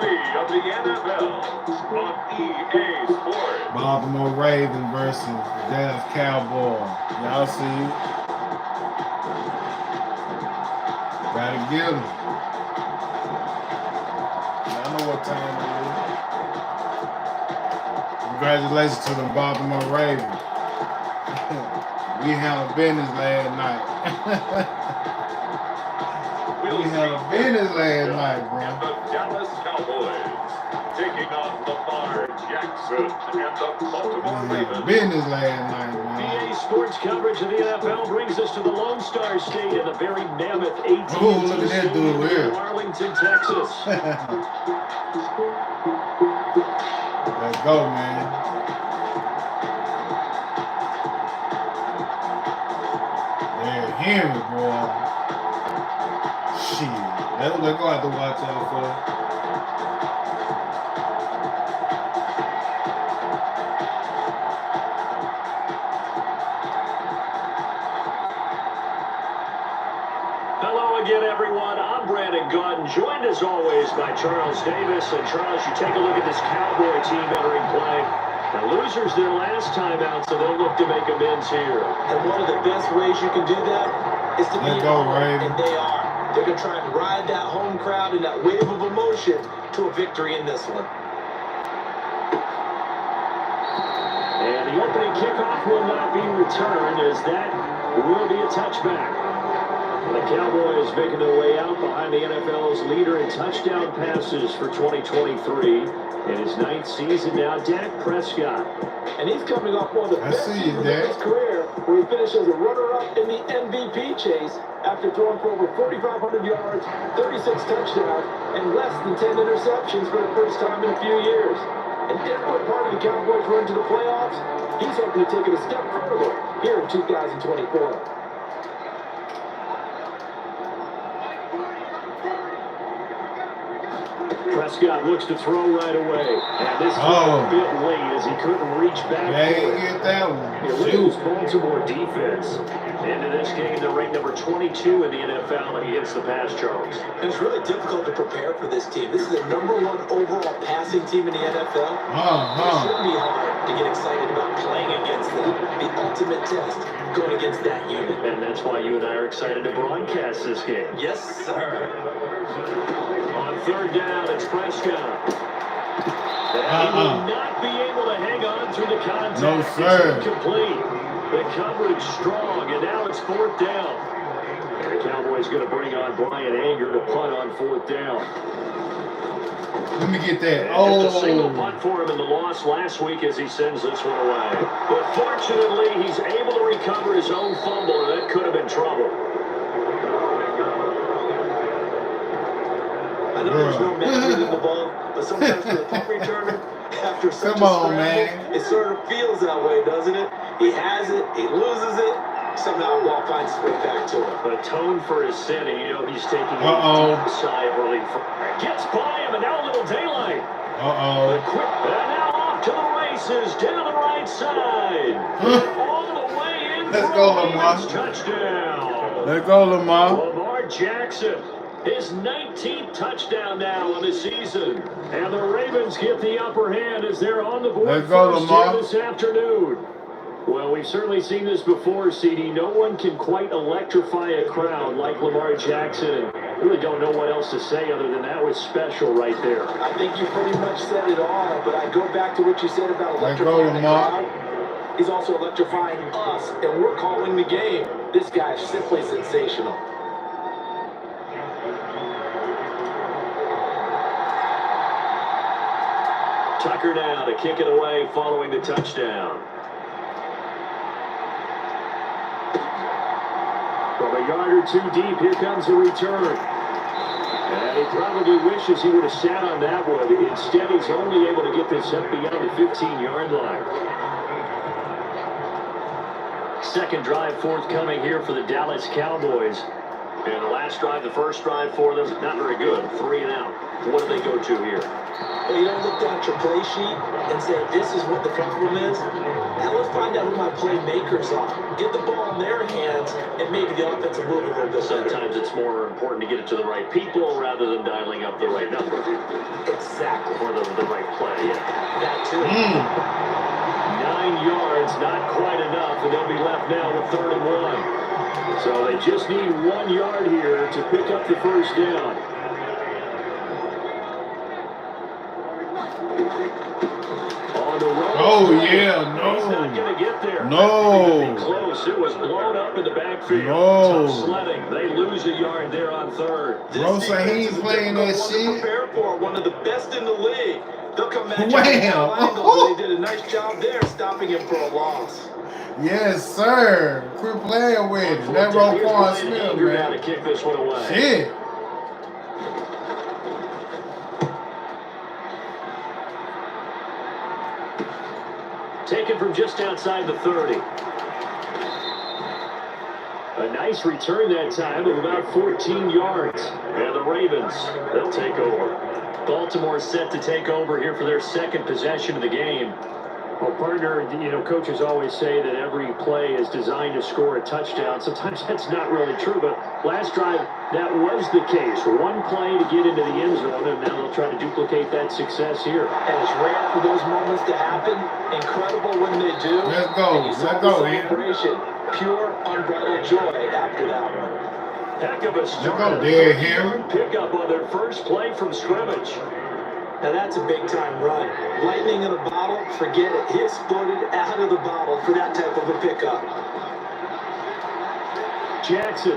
of the NFL on EA Sports. Baltimore Ravens versus Dallas Cowboys. Y'all see it? Gotta get them. Y'all know what time it is. Congratulations to the Baltimore Ravens. We handled business last night. We handled business last night, bro. And the Dallas Cowboys taking on Lamar Jackson and the Baltimore Ravens. Business last night, man. EA Sports coverage of the NFL brings us to the Lone Star State and the very mammoth AT&T Oh, look at that Stadium dude here. in Arlington, Texas. Let's go, man. There, Henry, boy. Shit. That's what they're going to have to watch out for. Hello again, everyone. I'm Brandon Gordon, joined as always by Charles Davis. And Charles, you take a look at this Cowboy team entering play. The losers their last time out, so they'll look to make amends here. And one of the best ways you can do that is to be go, home, Ravens. and they are. They're going to try and ride that home crowd and that wave of emotion to a victory in this one. And the opening kickoff will not be returned, as that will be a touchback. The Cowboys making their way out behind the NFL's leader in touchdown passes for 2023. In his 9th season now, Dak Prescott. And he's coming off one of the best seasons of his career, where he finished as a runner-up in the MVP chase after throwing for over 4,500 yards, 36 touchdowns, and less than 10 interceptions for the first time in a few years. An integral part of the Cowboys' run to the playoffs, he's hoping to take it a step further here in 2024. Prescott looks to throw right away. And this was a bit late as he couldn't reach back. Yeah, he didn't get that one. It was Baltimore defense. Into this game, they're ranked number 22 in the NFL against the pass, Charles. And it's really difficult to prepare for this team. This is the #1 overall passing team in the NFL. It shouldn't be hard to get excited about playing against them. The ultimate test going against that unit. And that's why you and I are excited to broadcast this game. Yes, sir. On 3rd down, it's Prescott. And he will not be able to hang on through the contact. No, sir. It's incomplete. The coverage strong, and now it's 4th down. And the Cowboys going to bring on Brian Anger to punt on 4th down. Let me get that. Just a single punt for him in the loss last week as he sends this one away. But fortunately, he's able to recover his own fumble, and that could have been trouble. I know there's no magic in the ball, but sometimes for the punt returner, after such a scramble, it sort of feels that way, doesn't it? He has it, he loses it, somehow the ball finds its way back to him. But atone for his sin, and you know he's taking a deep sigh of relief. Gets by him, and now a little daylight. And now off to the races, down the right side. All the way in. Let's go, Lamar. Touchdown. Let's go, Lamar. Lamar Jackson. His 19th touchdown now of the season. And the Ravens get the upper hand as they're on the board Let's go, Lamar. this afternoon. Well, we've certainly seen this before, CD. No one can quite electrify a crowd like Lamar Jackson. And really don't know what else to say other than that was special right there. I think you pretty much said it all, but I go back to what you said about electrifying the crowd. He's also electrifying us, and we're calling the game. This guy's simply sensational. Tucker now to kick it away following the touchdown. From a yard or 2 deep, here comes a return. And he probably wishes he would have sat on that one. Instead, he's only able to get this up beyond the 15-yard line. Second drive forthcoming here for the Dallas Cowboys. And the last drive, the first drive for them, not very good. 3 and out. What do they go to here? Well, you don't look down at your play sheet and say, this is what the problem is. Now let's find out who my playmakers are. Get the ball in their hands and maybe the offense will move a little bit better. Sometimes it's more important to get it to the right people rather than dialing up the right number. Exactly. Or the right play, yeah. That too. 9 yards, not quite enough, and they'll be left now with 3rd and 1. So they just need 1 yard here to pick up the first down. On the road. Oh, yeah, no. He's not going to get there. No. Close. It was blown up in the backfield. No. Tough sledding. They lose a yard there on 3rd. Bro, so he ain't playing that shit. Prepare for one of the best in the league. They'll come back. Wham. They did a nice job there, stopping him for a loss. Yes, sir. Quit playing with it. That Roquan Smith, Now to man. kick this one away. Shit. Taken from just outside the 30. A nice return that time of about 14 yards. And the Ravens, they'll take over. Baltimore set to take over here for their second possession of the game. Well, partner, coaches always say that every play is designed to score a touchdown. Sometimes that's not really true, but last drive, that was the case. One play to get into the end zone, and now they'll try to duplicate that success here. And it's rare for those moments to happen. Incredible when they do. Let's go. Let's go, man. Celebration. Pure, unbridled joy after that one. Heck of a start. Let's go, Derrick Henry. Pickup on their first play from scrimmage. Now that's a big-time run. Lightning in a bottle, forget it. He exploded out of the bottle for that type of a pickup. Jackson.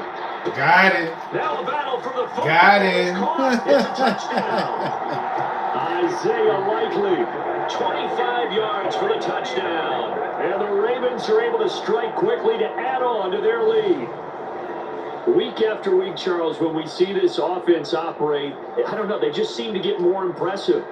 Got it. Now a battle for the football. Got it. It's a touchdown. Isaiah Likely, 25 yards for the touchdown. And the Ravens are able to strike quickly to add on to their lead. Week after week, Charles, when we see this offense operate, I don't know, they just seem to get more impressive.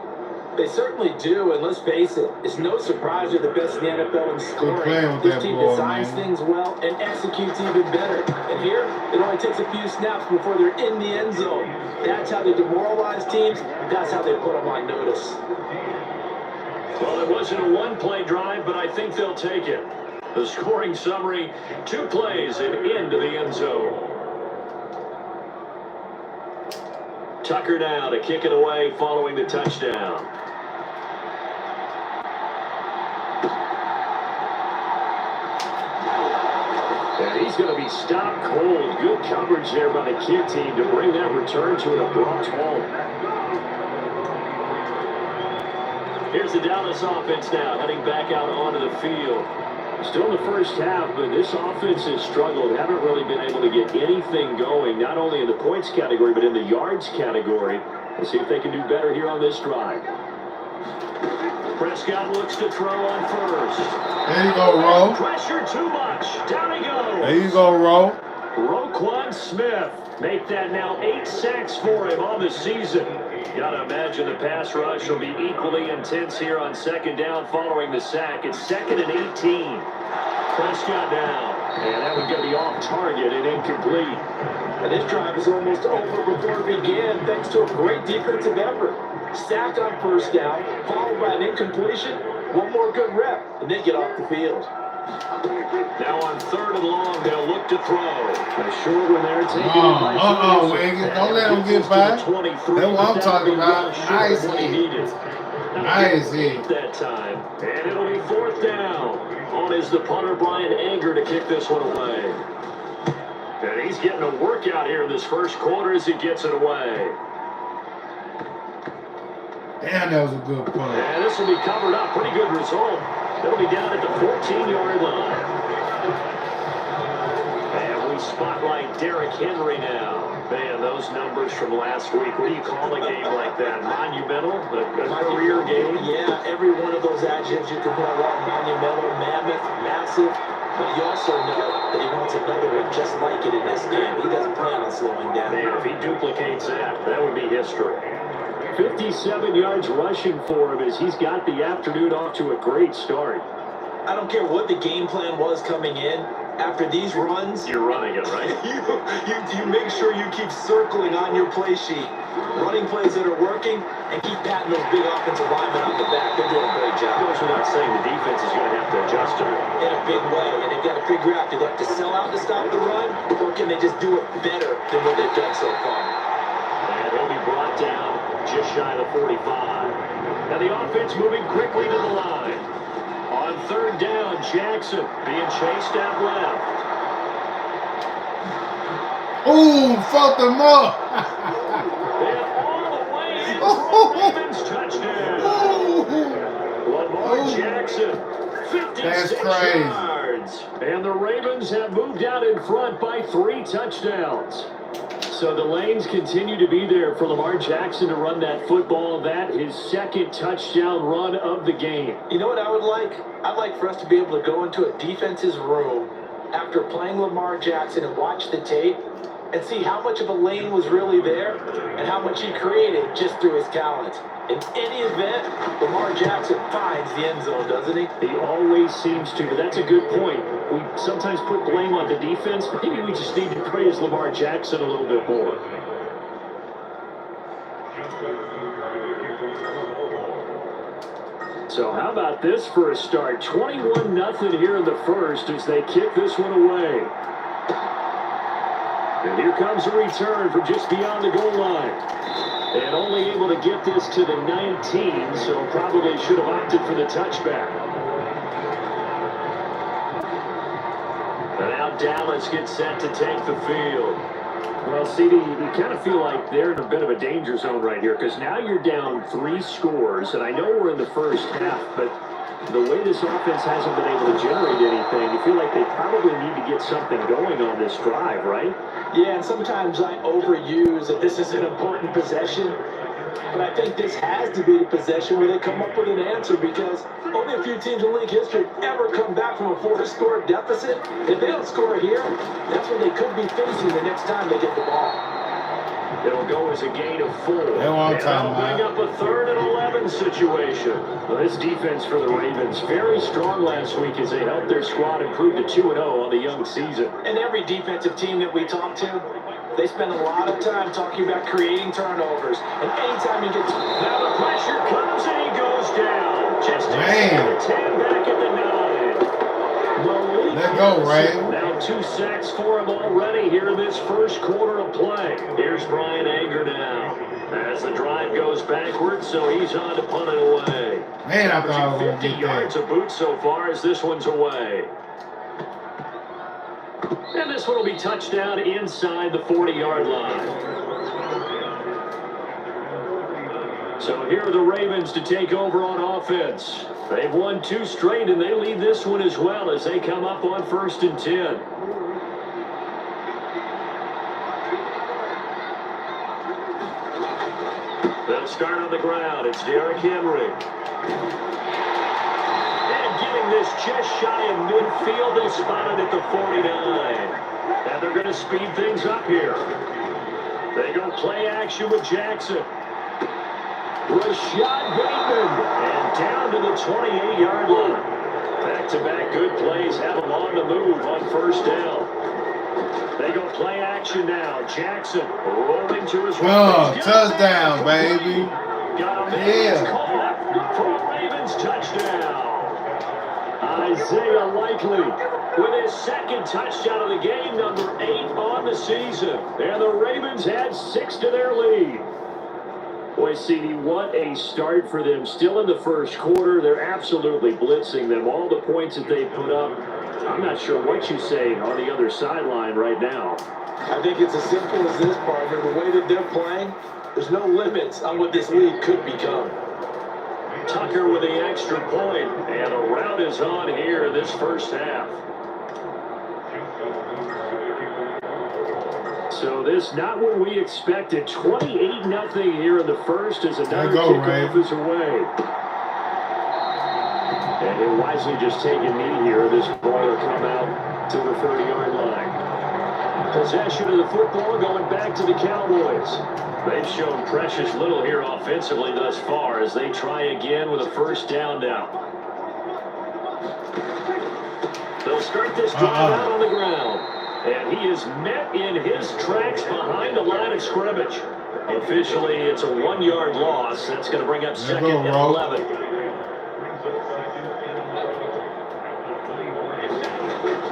They certainly do, and let's face it, it's no surprise they're the best in the NFL in scoring. playing with This that team ball, designs man. things well and executes even better. And here, it only takes a few snaps before they're in the end zone. That's how they demoralize teams. That's how they put them on notice. Well, it wasn't a one-play drive, but I think they'll take it. The scoring summary, 2 plays and into the end zone. Tucker now to kick it away following the touchdown. And he's going to be stopped cold. Good coverage there by the kick team to bring that return to an abrupt halt. Here's the Dallas offense now, heading back out onto the field. Still in the first half, but this offense has struggled. Haven't really been able to get anything going, not only in the points category, but in the yards category. Let's see if they can do better here on this drive. Prescott looks to throw on first. There you go, Ro. Pressure too much. Down he goes. There you go, Ro. Roquan Smith. Make that now 8 sacks for him on the season. Gotta imagine the pass rush will be equally intense here on second down following the sack. It's 2nd and 18. Prescott down. And that one's going to be off target and incomplete. And this drive is almost over before it began, thanks to a great defensive effort. Sacked on first down, followed by an incompletion. One more good rep, and they get off the field. Now on 3rd and long, they'll look to throw. A short one there, taken by Wiggins. Don't let him get by. That's what I'm talking about. Nice hit. Nice hit. That time. And it'll be 4th down. On is the punter, Brian Anger, to kick this one away. And he's getting a workout here in this first quarter as he gets it away. Damn, that was a good punt. And this will be covered up. Pretty good result. They'll be down at the 14-yard line. And we spotlight Derrick Henry now. Man, those numbers from last week. What do you call a game like that? Monumental? A career game? Yeah, every one of those adjectives you can put on monumental, mammoth, massive. But you also know that he wants another one just like it in this game. He doesn't plan on slowing down. Man, if he duplicates that, that would be history. 57 yards rushing for him as he's got the afternoon off to a great start. I don't care what the game plan was coming in. After these runs, you're running it, right? you make sure you keep circling on your play sheet. Running plays that are working and keep patting those big offensive linemen on the back. They're doing a great job. Goes without saying the defense is going to have to adjust to it. In a big way, and they've got to figure out, do they have to sell out to stop the run, or can they just do it better than what they've done so far? And he'll be brought down just shy of the 45. Now the offense moving quickly to the line. On third down, Jackson being chased out left. Ooh, fucked them up. And all the way in for a Ravens touchdown. Lamar Jackson, 56 yards. And the Ravens have moved out in front by 3 touchdowns. So the lanes continue to be there for Lamar Jackson to run that football. That his second touchdown run of the game. You know what I would like? I'd like for us to be able to go into a defense's room after playing Lamar Jackson and watch the tape and see how much of a lane was really there and how much he created just through his talent. In any event, Lamar Jackson finds the end zone, doesn't he? He always seems to, but that's a good point. We sometimes put blame on the defense. Maybe we just need to praise Lamar Jackson a little bit more. So how about this for a start? 21-0 here in the first as they kick this one away. And here comes a return from just beyond the goal line. And only able to get this to the 19, so probably should have opted for the touchback. And now Dallas gets set to take the field. Well, CD, you kind of feel like they're in a bit of a danger zone right here because now you're down 3 scores, and I know we're in the first half, but the way this offense hasn't been able to generate anything, you feel like they probably need to get something going on this drive, right? Yeah, and sometimes I overuse that this is an important possession, but I think this has to be the possession where they come up with an answer because only a few teams in league history ever come back from a 4-score deficit. If they don't score here, that's what they could be facing the next time they get the ball. It'll go as a gain of 4. And that'll bring up a 3rd and 11 situation. Well, this defense for the Ravens, very strong last week as they helped their squad improve to 2-0 on the young season. And every defensive team that we talk to, they spend a lot of time talking about creating turnovers. And anytime you get to... Now the pressure comes and he goes down. Just a 10 back at the 9. Let go, Ray. Now 2 sacks for him already here in this first quarter of play. Here's Brian Anger now. As the drive goes backwards, so he's on to punt it away. Man, I thought I was going to 50 get yards that. of boot so far as this one's away. And this one will be touchdown inside the 40-yard line. So here are the Ravens to take over on offense. They've won 2 straight, and they lead this one as well as they come up on 1st and 10. They'll start on the ground. It's Derrick Henry. And getting this just shy of midfield, they spotted at the 49. And they're going to speed things up here. They go play action with Jackson. Rashad Bateman, and down to the 28-yard line. Back-to-back good plays have them on the move on 1st down. They go play action now. Jackson rolling to his right. Touchdown, baby. Got a man caught for a Ravens touchdown. Isaiah Likely with his 2nd touchdown of the game, number 8 on the season. And the Ravens had 6 to their lead. Boy, CD, what a start for them. Still in the first quarter, they're absolutely blitzing them. All the points that they put up, I'm not sure what you say on the other sideline right now. I think it's as simple as this, partner. The way that they're playing, there's no limits on what this league could become. Tucker with the extra point, and a rout is on here this first half. So this not what we expected. 28-0 here in the first as another kickoff is away. And he'll wisely just take a knee here. This ball will come out to the 30-yard line. Possession of the football going back to the Cowboys. They've shown precious little here offensively thus far as they try again with a 1st down now. The They'll start this drive out on the ground. And he is met in his tracks behind the line of scrimmage. Officially, it's a 1-yard loss. That's going to bring up second and 11.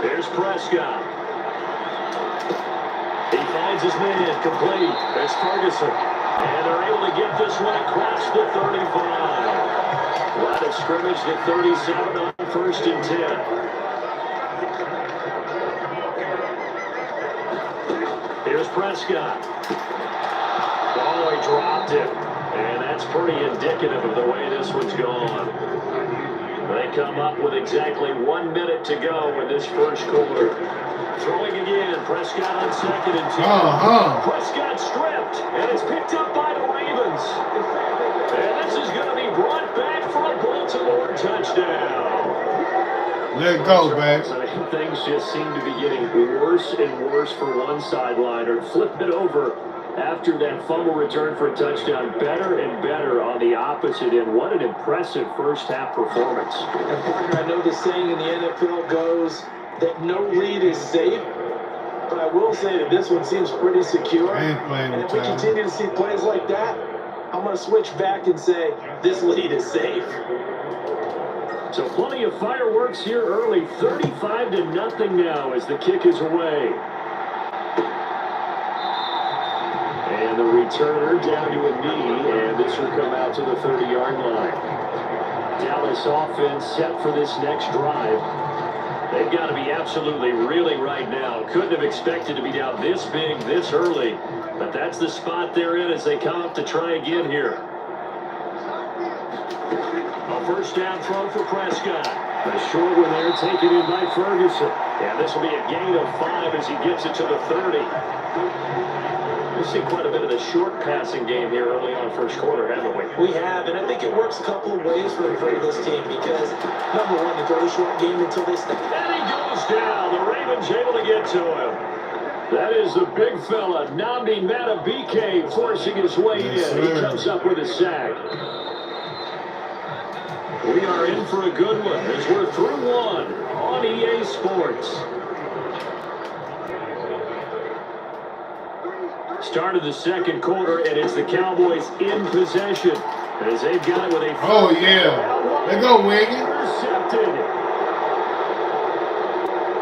There's Prescott. He finds his man complete. There's Ferguson. And they're able to get this one across the 35. Line of scrimmage to 37 on 1st and 10. Here's Prescott. Oh, he dropped it. And that's pretty indicative of the way this one's gone. They come up with exactly 1 minute to go in this first quarter. Throwing again, Prescott on 2nd and 10. Prescott stripped, and it's picked up by the Ravens. And this is going to be brought back for a Baltimore touchdown. Let it go, man. Things just seem to be getting worse and worse for one sideline, or flip it over after that fumble return for a touchdown. Better and better on the opposite end. What an impressive first half performance. And partner, I know the saying in the NFL goes that no lead is safe, but I will say that this one seems pretty secure. And if we continue to see plays like that, I'm going to switch back and say this lead is safe. So plenty of fireworks here early. 35-0 now as the kick is away. And the returner down to a knee, and this will come out to the 30-yard line. Dallas offense set for this next drive. They've got to be absolutely reeling right now. Couldn't have expected to be down this big, this early. But that's the spot they're in as they come up to try again here. A first down throw for Prescott. A short one there taken in by Ferguson. And this will be a gain of 5 as he gets it to the 30. We've seen quite a bit of the short passing game here early on first quarter, haven't we? We have, and I think it works a couple of ways for this team because, number one, they throw the short game until they step. And he goes down. The Ravens able to get to him. That is the big fella, Nnamdi Madubuike, forcing his way in. He comes up with a sack. We are in for a good one as we're through one on EA Sports. Start of the second quarter, and it's the Cowboys in possession as they've got it with a. Oh, yeah. There go, Wiggins. Intercepted.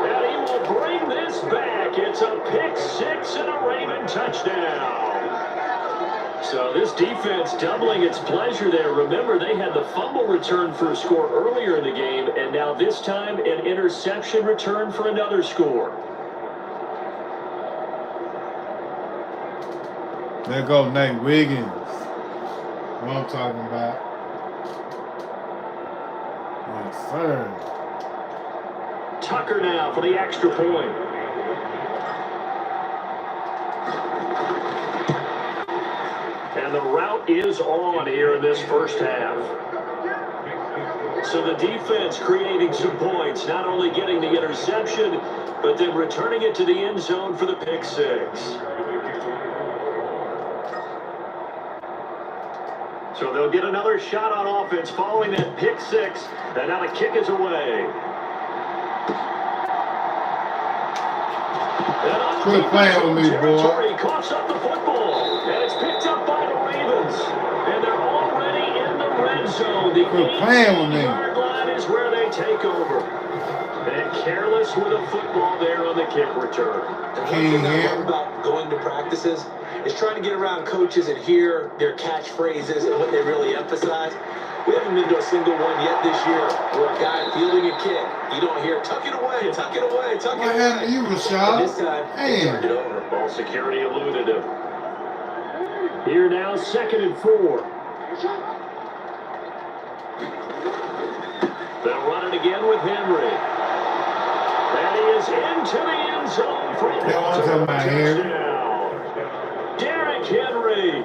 And he will bring this back. It's a pick 6 and a Raven touchdown. So this defense doubling its pleasure there. Remember, they had the fumble return for a score earlier in the game, and now this time an interception return for another score. There go Nate Wiggins. What I'm talking about. Yes, sir. Tucker now for the extra point. And the route is on here in this first half. So the defense creating some points, not only getting the interception, but then returning it to the end zone for the pick 6. So they'll get another shot on offense following that pick 6. And now the kick is away. Quit playing with me, boy. Coughs up the football. And it's picked up by the Ravens. And they're already in the red zone. The 8-yard line is where they take over. And careless with a football there on the kick return. The one thing I love about going to practices is trying to get around coaches and hear their catchphrases and what they really emphasize. We haven't been to a single one yet this year where a guy fielding a kick, you don't hear, tuck it away, tuck it away, tuck it away. What happened to you, Rashad? This time, they turned it over. Ball security eluded him. Here now, 2nd and 4. They'll run it again with Henry. And he is into the end zone for a touchdown. Derrick Henry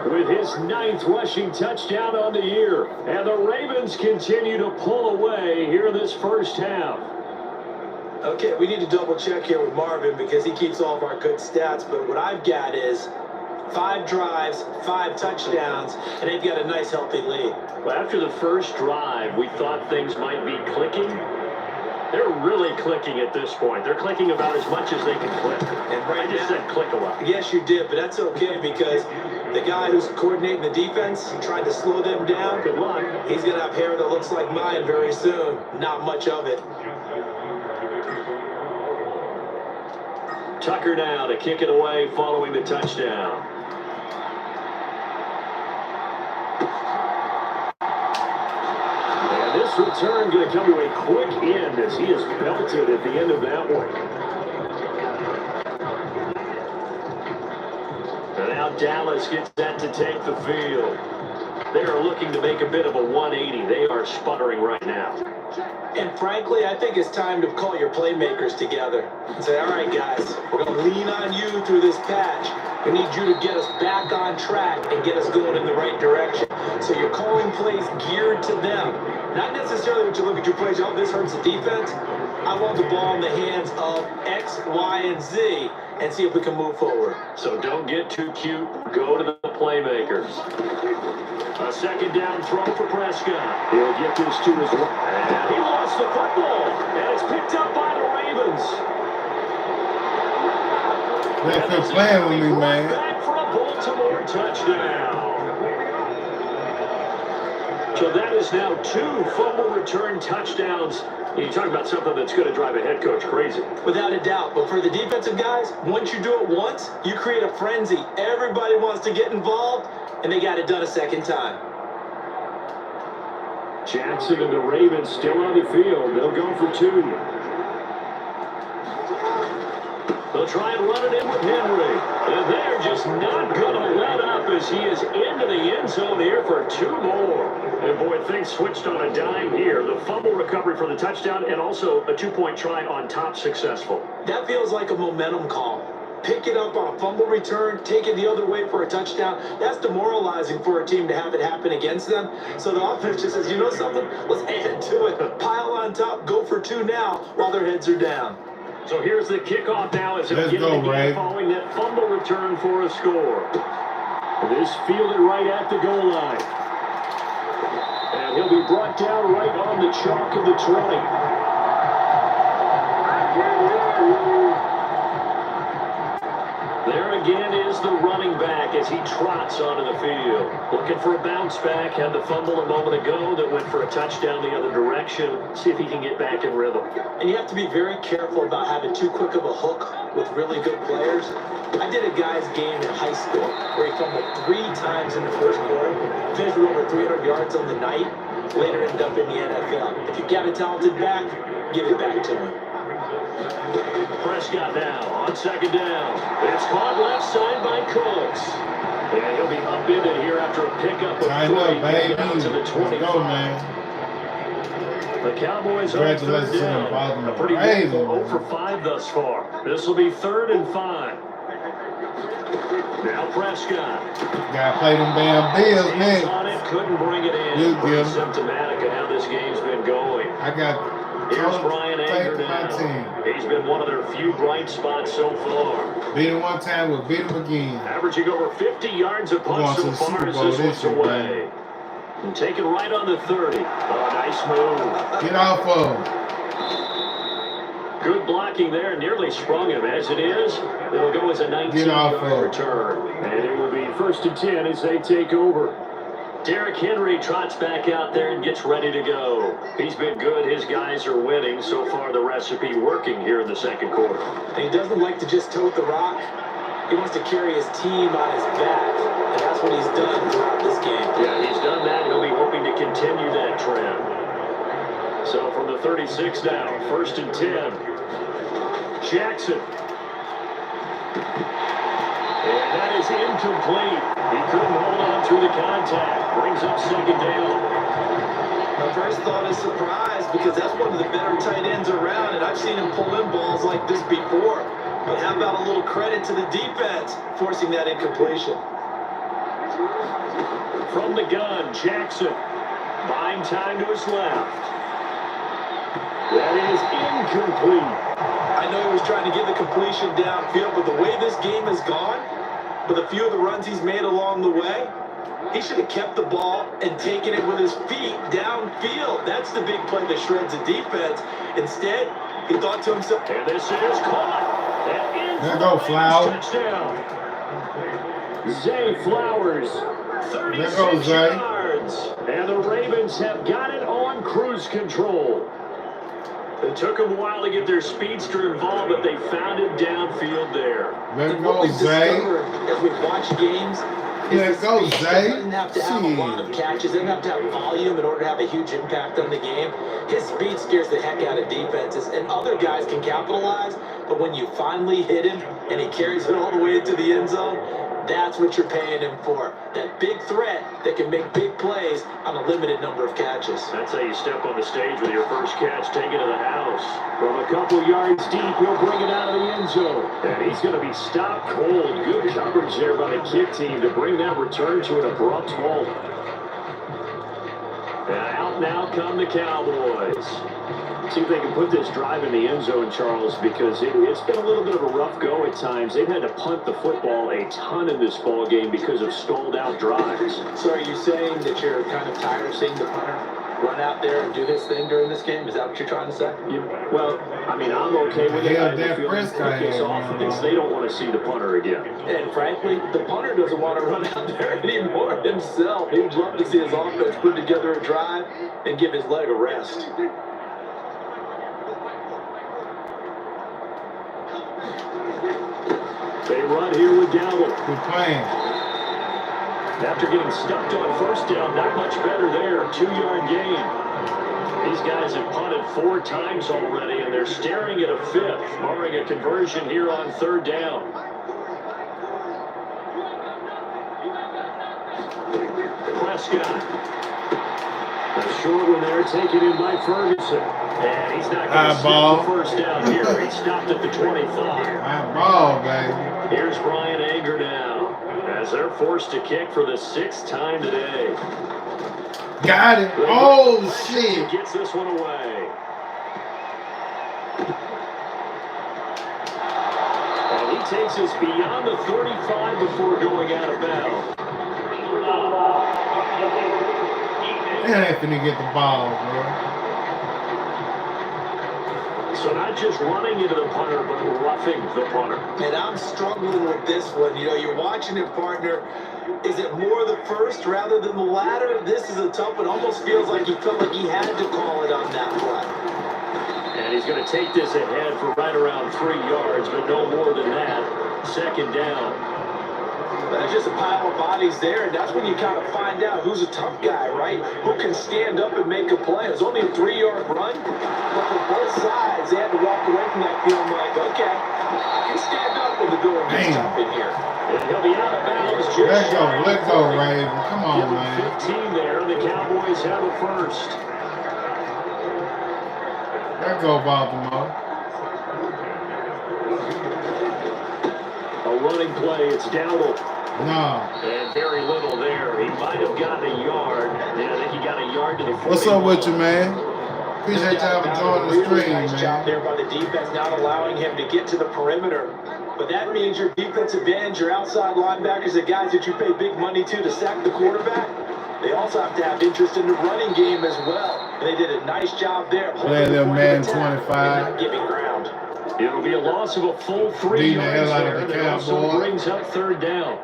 with his 9th rushing touchdown on the year. And the Ravens continue to pull away here in this first half. Okay, we need to double check here with Marvin because he keeps all of our good stats. But what I've got is 5 drives, 5 touchdowns, and they've got a nice healthy lead. Well, after the first drive, we thought things might be clicking. They're really clicking at this point. They're clicking about as much as they can click. And right I just now, said click a lot. yes, you did, but that's okay because the guy who's coordinating the defense, trying to slow them down, Good luck. he's going to have hair that looks like mine very soon. Not much of it. Tucker now to kick it away following the touchdown. And this return going to come to a quick end as he is belted at the end of that one. And now Dallas gets that to take the field. They are looking to make a bit of a 180. They are sputtering right now. And frankly, I think it's time to call your playmakers together and say, all right, guys, we're going to lean on you through this patch. We need you to get us back on track and get us going in the right direction. So you're calling plays geared to them. Not necessarily when you look at your plays, oh, this hurts the defense. I want the ball in the hands of X, Y, and Z and see if we can move forward. So don't get too cute. Go to the playmakers. A second down throw for Prescott. He'll get this to his right. And he lost the football. And it's picked up by the Ravens. They quit playing with me, man. Back for a Baltimore touchdown. So that is now 2 fumble return touchdowns. You talk about something that's going to drive a head coach crazy. Without a doubt. But for the defensive guys, once you do it once, you create a frenzy. Everybody wants to get involved, and they got it done a second time. Jackson and the Ravens still on the field. They'll go for 2. They'll try and run it in with Henry. And they're just not going to let up as he is into the end zone here for 2 more. And boy, things switched on a dime here. The fumble recovery for the touchdown and also a 2-point try on top successful. That feels like a momentum call. Pick it up on a fumble return, take it the other way for a touchdown. That's demoralizing for a team to have it happen against them. So the offense just says, you know something? Let's add to it. Pile on top, go for 2 now while their heads are down. So here's the kickoff now as Let's they get go, in the game Ray. following that fumble return for a score. This fielded right at the goal line. And he'll be brought down right on the chalk of the 20. There again is the running back as he trots onto the field. Looking for a bounce back. Had the fumble a moment ago that went for a touchdown the other direction. See if he can get back in rhythm. And you have to be very careful about having too quick of a hook with really good players. I did a guy's game in high school where he fumbled 3 times in the first quarter, finished with over 300 yards on the night, later ended up in the NFL. If you got a talented back, give it back to him. Prescott now on second down. It's caught left side by Cooks. And he'll be upended here after a pickup of 3. Tighten up, baby. Down to the Let's 25. go, man. The Cowboys are Congratulations to third them, down. Baltimore A pretty Ravens, good 0 man. for 5 thus far. This will be 3rd and 5. Now Prescott. Gotta play them damn Bills, Hands man. on it, couldn't bring it in. You Pretty give. symptomatic of how this game's been going. I got Here's Brian faith Anger in my now. team. He's been one of their few bright spots so far. Beat him one time, we'll beat him again. Averaging over 50 yards a Going punt to so the far Super as Bowl this this one's year, away. And taken right on the 30. Oh, nice move. Get off of him. Good blocking there. Nearly sprung him. As it is, it'll go as a 19-yard return. And it will be 1st and 10 as they take over. Derrick Henry trots back out there and gets ready to go. He's been good. His guys are winning. So far, the recipe working here in the second quarter. And he doesn't like to just tote the rock. He wants to carry his team on his back. And that's what he's done throughout this game. Yeah, he's done that. He'll be hoping to continue that trend. So from the 36 now, 1st and 10. Jackson. And that is incomplete. He couldn't hold on through the contact. Brings up 2nd down. My first thought is surprise because that's one of the better tight ends around, and I've seen him pull in balls like this before. But how about a little credit to the defense forcing that incompletion? From the gun, Jackson. Buying time to his left. That is incomplete. I know he was trying to get the completion downfield, but the way this game has gone, with a few of the runs he's made along the way, He should have kept the ball and taken it with his feet downfield. That's the big play that shreds the defense. Instead, he thought to himself, and this is caught. There go Flowers. Touchdown. Zay Flowers, 36 yards. And the Ravens have got it on cruise control. It took them a while to get their speedster involved, but they found him downfield there. There goes Zay. As we watch games, There goes Zay. doesn't have to have a lot of catches. Doesn't have to have volume in order to have a huge impact on the game. His speed scares the heck out of defenses, and other guys can capitalize. But when you finally hit him and he carries it all the way into the end zone, that's what you're paying him for. That big threat that can make big plays on a limited number of catches. That's how you step on the stage with your first catch, take it to the house. From a couple yards deep, he'll bring it out of the end zone. And he's going to be stopped cold. Good coverage there by the kick team to bring that return to an abrupt halt. And out now come the Cowboys. See if they can put this drive in the end zone, Charles, because it's been a little bit of a rough go at times. They've had to punt the football a ton in this ball game because of stalled out drives. So are you saying that you're kind of tired of seeing the punter run out there and do his thing during this game? Is that what you're trying to say? Well, I mean, I'm okay with it. Yeah, I that feel Prescott it's offense. They don't want to see the punter again. And frankly, the punter doesn't want to run out there anymore himself. He'd love to see his offense put together a drive and give his leg a rest. They run here with Dowdle. Good playing. After getting stuffed on first down, not much better there. 2-yard gain. These guys have punted 4 times already, and they're staring at a 5th, barring a conversion here on 3rd down. Prescott. A short one there, taken in by Ferguson. And he's not going to snap the first down here. He stopped at the 25. High ball, baby. Here's Brian Anger now, as they're forced to kick for the 6th time today. Got it. Oh, shit. Gets this one away. And he takes us beyond the 35 before going out of bounds. They ain't finna get the ball, bro. So not just running into the punter, but roughing the punter. And I'm struggling with this one. You know, you're watching it, partner. Is it more the first rather than the latter? This is a tough one. Almost feels like he felt like he had to call it on that play. And he's going to take this ahead for right around 3 yards, but no more than that. 2nd down. There's just a pile of bodies there, and that's when you kind of find out who's a tough guy, right? Who can stand up and make a play. It was only a 3-yard run, but for both sides, they had to walk away from that feeling like, okay, I can stand up when the going gets tough in here. And he'll be out of bounds. Let go, Raven. Come on, man. 15 there, and the Cowboys have a first. Let go, Baltimore. A running play, it's Dowdle. No. And very little there. He might have gotten a yard. Yeah, I think he got a yard to the 40. What's up with you, man? Appreciate y'all for joining the stream, nice job there by the defense, not allowing him to get to the perimeter. But that means your defensive ends, your outside linebackers, the guys that you pay big money to sack the quarterback, they also have to have interest in the running game as well. And they did a nice job there. Play little man 25. Not giving ground. It'll be a loss of a full 3 yards there. The that also brings up 3rd down.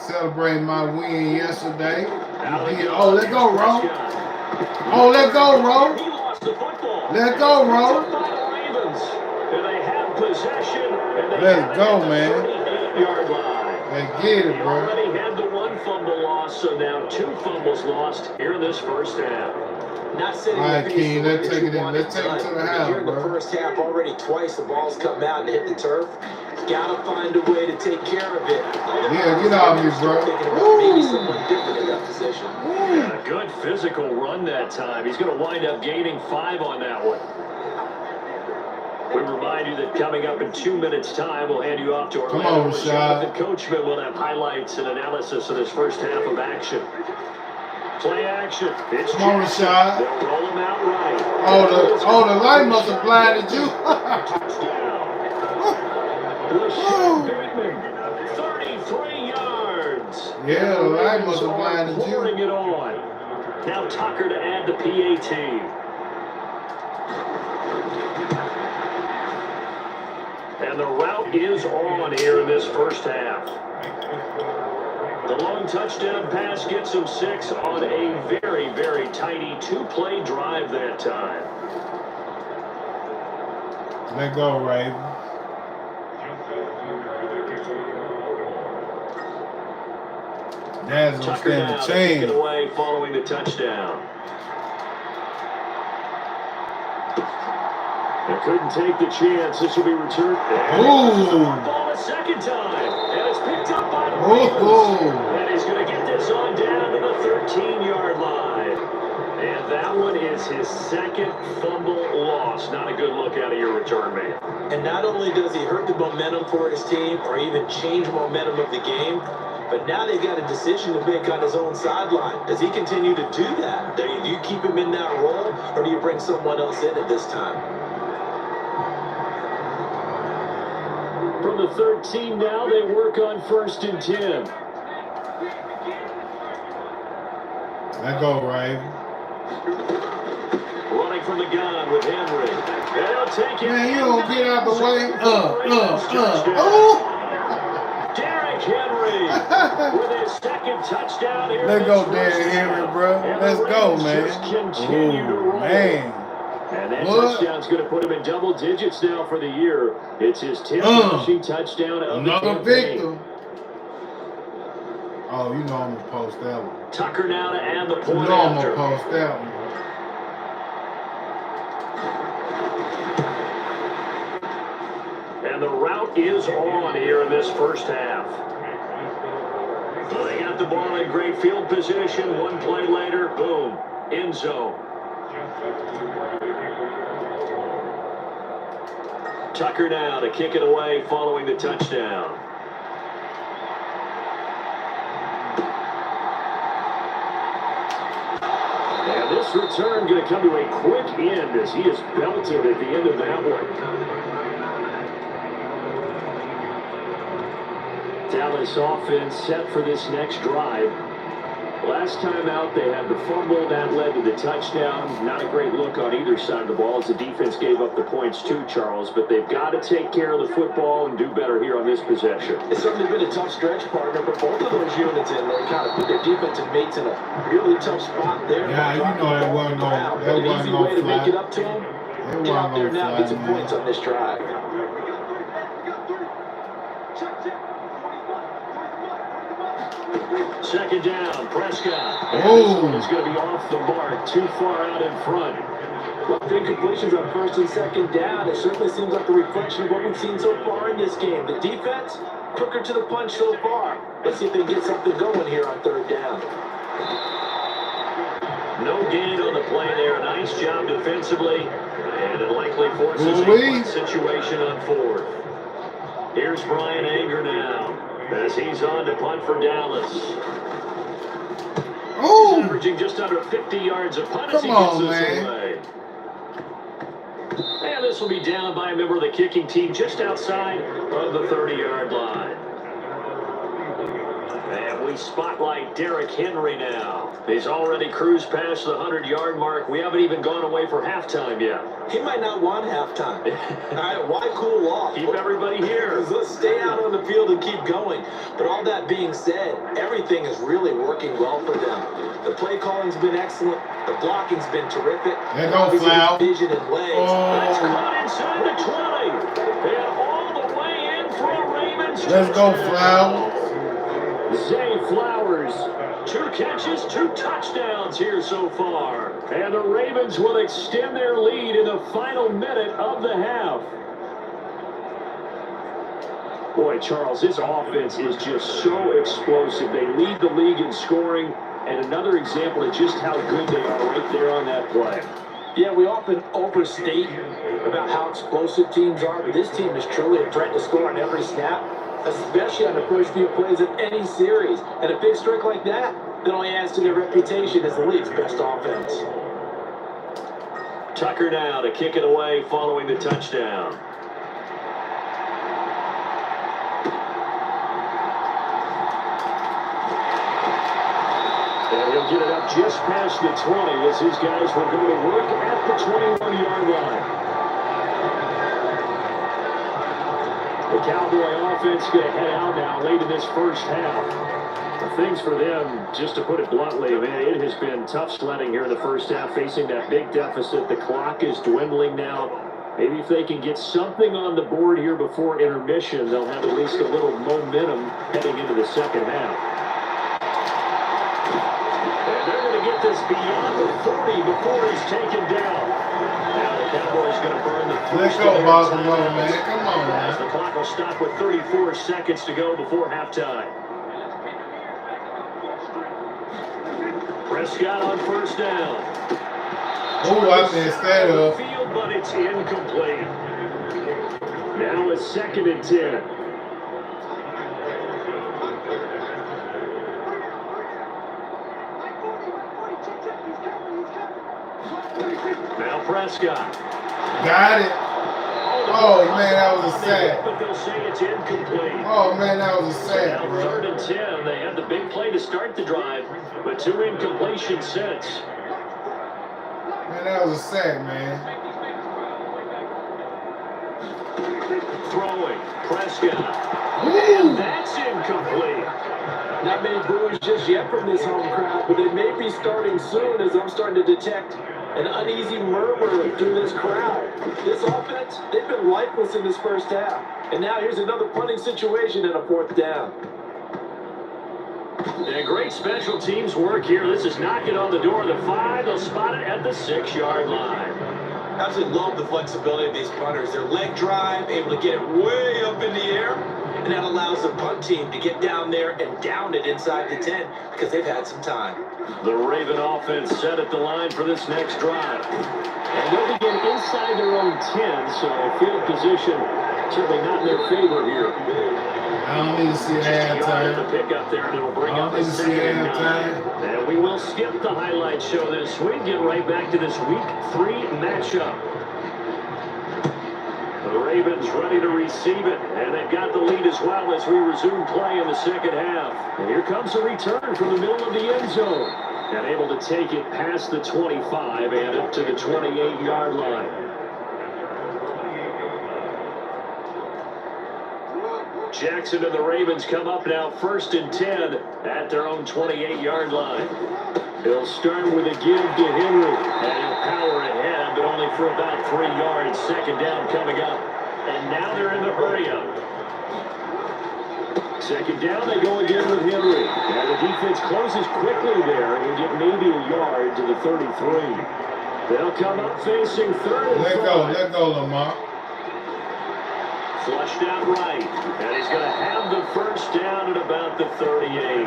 Celebrating my win yesterday. Oh, let go, Ro. Oh, let go, Ro. He lost the football. Let go, Ro. And they have possession. Let's go, man. 38-yard line. Let's get it, They bro. already had the 1 fumble loss, so now 2 fumbles lost here in this first half. Not sitting All right, the King, let's take it in. want Let's take it to the house, Here in the bro. first half, already twice the ball's come out and hit the turf. Gotta find a way to take care of it. Yeah, get off me, bro. Maybe someone different in that position. And a good physical run that time. He's going to wind up gaining 5 on that one. We remind you that coming up in 2 minutes' time, we'll hand you off to our Rashad. The coachman will have highlights and analysis of this first half of action. Play action. It's Come on, Rashad. They'll roll him out right. Oh, the light must have blinded you. Touchdown. Bateman, 33 yards. Yeah, the light Ravens must have are blinded you. pouring it on. Now Tucker to add the PAT. And the route is on here in this first half. The long touchdown pass gets him 6 on a very, very tiny 2-play drive that time. Let go, Ravens. Dad's gonna Tucker stand now a to kick it chance. away following the touchdown. They couldn't take the chance. This will be returned. Ooh. Ball a second time. And it's picked up by the Ooh. Ravens. And he's going to get this on down to the 13-yard line. And that one is his second fumble loss. Not a good look out of your return man. And not only does he hurt the momentum for his team or even change momentum of the game, but now they've got a decision to make on his own sideline. Does he continue to do that? Do you keep him in that role, or do you bring someone else in at this time? From the 13 now, they work on 1st and 10. Let go, Ravens. Running from the gun with Henry. They'll take it. Man, you don't get out the way. Oh! Derrick Henry with his second touchdown here. Let go, Derrick Henry, bro. Let's go, man. Ooh, man. And that touchdown's going to put him in double digits now for the year. It's his 10th rushing touchdown of another the victim. Oh, you know I'm going to post that one. Tucker now to add the point You know I'm after. going to post that one. And the route is on here in this first half. They got the ball in great field position. One play later, boom, end zone. Tucker now to kick it away following the touchdown. And this return going to come to a quick end as he is belted at the end of that one. Dallas offense set for this next drive. Last time out, they had the fumble that led to the touchdown. Not a great look on either side of the ball as the defense gave up the points too, Charles. But they've got to take care of the football and do better here on this possession. It's certainly been a tough stretch, partner, but both of those units in there kind of put their defensive mates in a really tough spot there. Yeah, you know it wasn't going to An easy way to make it up to them. Get out there now, get some points on this drive. Second down, Prescott. Oh. This one is going to be off the mark, too far out in front. Well, big completions on 1st and 2nd down. It certainly seems like a reflection of what we've seen so far in this game. The defense, quicker to the punch so far. Let's see if they can get something going here on 3rd down. No gain on the play there. Nice job defensively. And it likely forces a punt situation on 4th. Here's Brian Anger now as he's on to punt for Dallas. Oh, he's averaging just under 50 yards a punt as he gets this man. away. And this will be down by a member of the kicking team just outside of the 30-yard line. And we spotlight Derrick Henry now. He's already cruised past the 100-yard mark. We haven't even gone away for halftime yet. He might not want halftime. All right, why cool off? Keep everybody here. Let's stay out on the field and keep going. But all that being said, everything is really working well for them. The play calling's been excellent. The blocking's been terrific. There goes Flower. Vision and legs. That's caught inside the 20. And all the way in for a Ravens. Let's go, Flower. Zay Flowers, 2 catches, 2 touchdowns here so far. And the Ravens will extend their lead in the final minute of the half. Boy, Charles, this offense is just so explosive. They lead the league in scoring, and another example of just how good they are right there on that play. Yeah, we often overstate about how explosive teams are, but this team is truly a threat to score on every snap, especially on the first few plays of any series. And a big streak like that only adds to their reputation as the league's best offense. Tucker now to kick it away following the touchdown. He'll get it up just past the 20 as his guys will go to work at the 21-yard line. The Cowboy offense going to head out now late in this first half. Things for them, just to put it bluntly, man, it has been tough sledding here in the first half, facing that big deficit. The clock is dwindling now. Maybe if they can get something on the board here before intermission, they'll have at least a little momentum heading into the second half. And they're going to get this beyond the 40 before he's taken down. Now the Cowboys going to burn the first. Let's go, Baltimore, man. Come on, man. As the clock will stop with 34 seconds to go before halftime. Prescott on first down. Oh, I missed that up. Field, but it's incomplete. Now it's 2nd and 10. Now Prescott. Got it. Oh, man, that was a sack. But they'll say it's incomplete. Oh, man, that was a sack, Now bro. 3rd and 10. They had the big play to start the drive, but 2 incompletions since. Man, that was a sack, man. Throwing. Prescott. And that's incomplete. Not many boos just yet from this home crowd, but they may be starting soon as I'm starting to detect an uneasy murmur through this crowd. This offense, they've been lifeless in this first half. And now here's another punting situation and a 4th down. And great special teams work here. This is knocking on the door of the 5. They'll spot it at the 6-yard line. Absolutely love the flexibility of these punters. Their leg drive, able to get it way up in the air, and that allows the punt team to get down there and down it inside the 10 because they've had some time. The Raven offense set at the line for this next drive. And they'll begin inside their own 10, so field position certainly not in their favor here. I don't need to see halftime. The pick up there, and it'll bring up the 2nd and 9. And we will skip the highlight show this week. Get right back to this week 3 matchup. The Ravens ready to receive it, and they've got the lead as well as we resume play in the second half. And here comes a return from the middle of the end zone. And able to take it past the 25 and up to the 28-yard line. Jackson and the Ravens come up now 1st and 10 at their own 28-yard line. He'll start with a give to Henry, and he'll power ahead, but only for about 3 yards. 2nd down coming up, and now they're in the hurry-up. 2nd down, they go again with Henry. And the defense closes quickly there, and he'll get maybe a yard to the 33. They'll come up facing 3rd and 5. Let go, Lamar. Flushed out right, and he's going to have the 1st down at about the 38.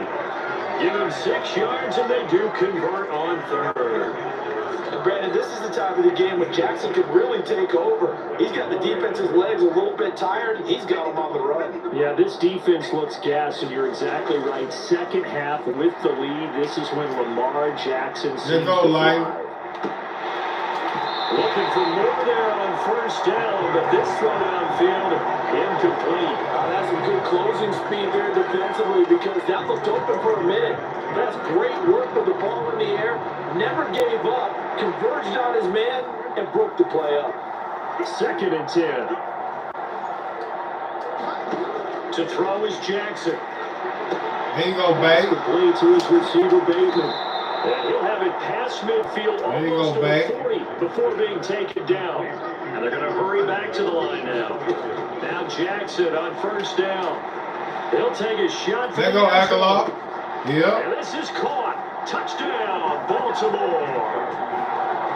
Give him 6 yards, and they do convert on 3rd. And Brandon, this is the time of the game when Jackson could really take over. He's got the defense's legs a little bit tired. He's got them on the run. Yeah, this defense looks gassed, and you're exactly right. Second half with the lead. This is when Lamar Jackson seems to fly. Looking for more there on 1st down, but this throw downfield, incomplete. That's some good closing speed there defensively because that looked open for a minute. That's great work with the ball in the air. Never gave up, converged on his man, and broke the play up. 2nd and 10. To throw is Jackson. There you go, babe. Complete to his receiver, Bateman. And he'll have it past midfield almost to the 40 before being taken down. And they're going to hurry back to the line now. Now Jackson on 1st down. He'll take a shot. There go Aguilar. Yep. And this is caught. Touchdown, Baltimore.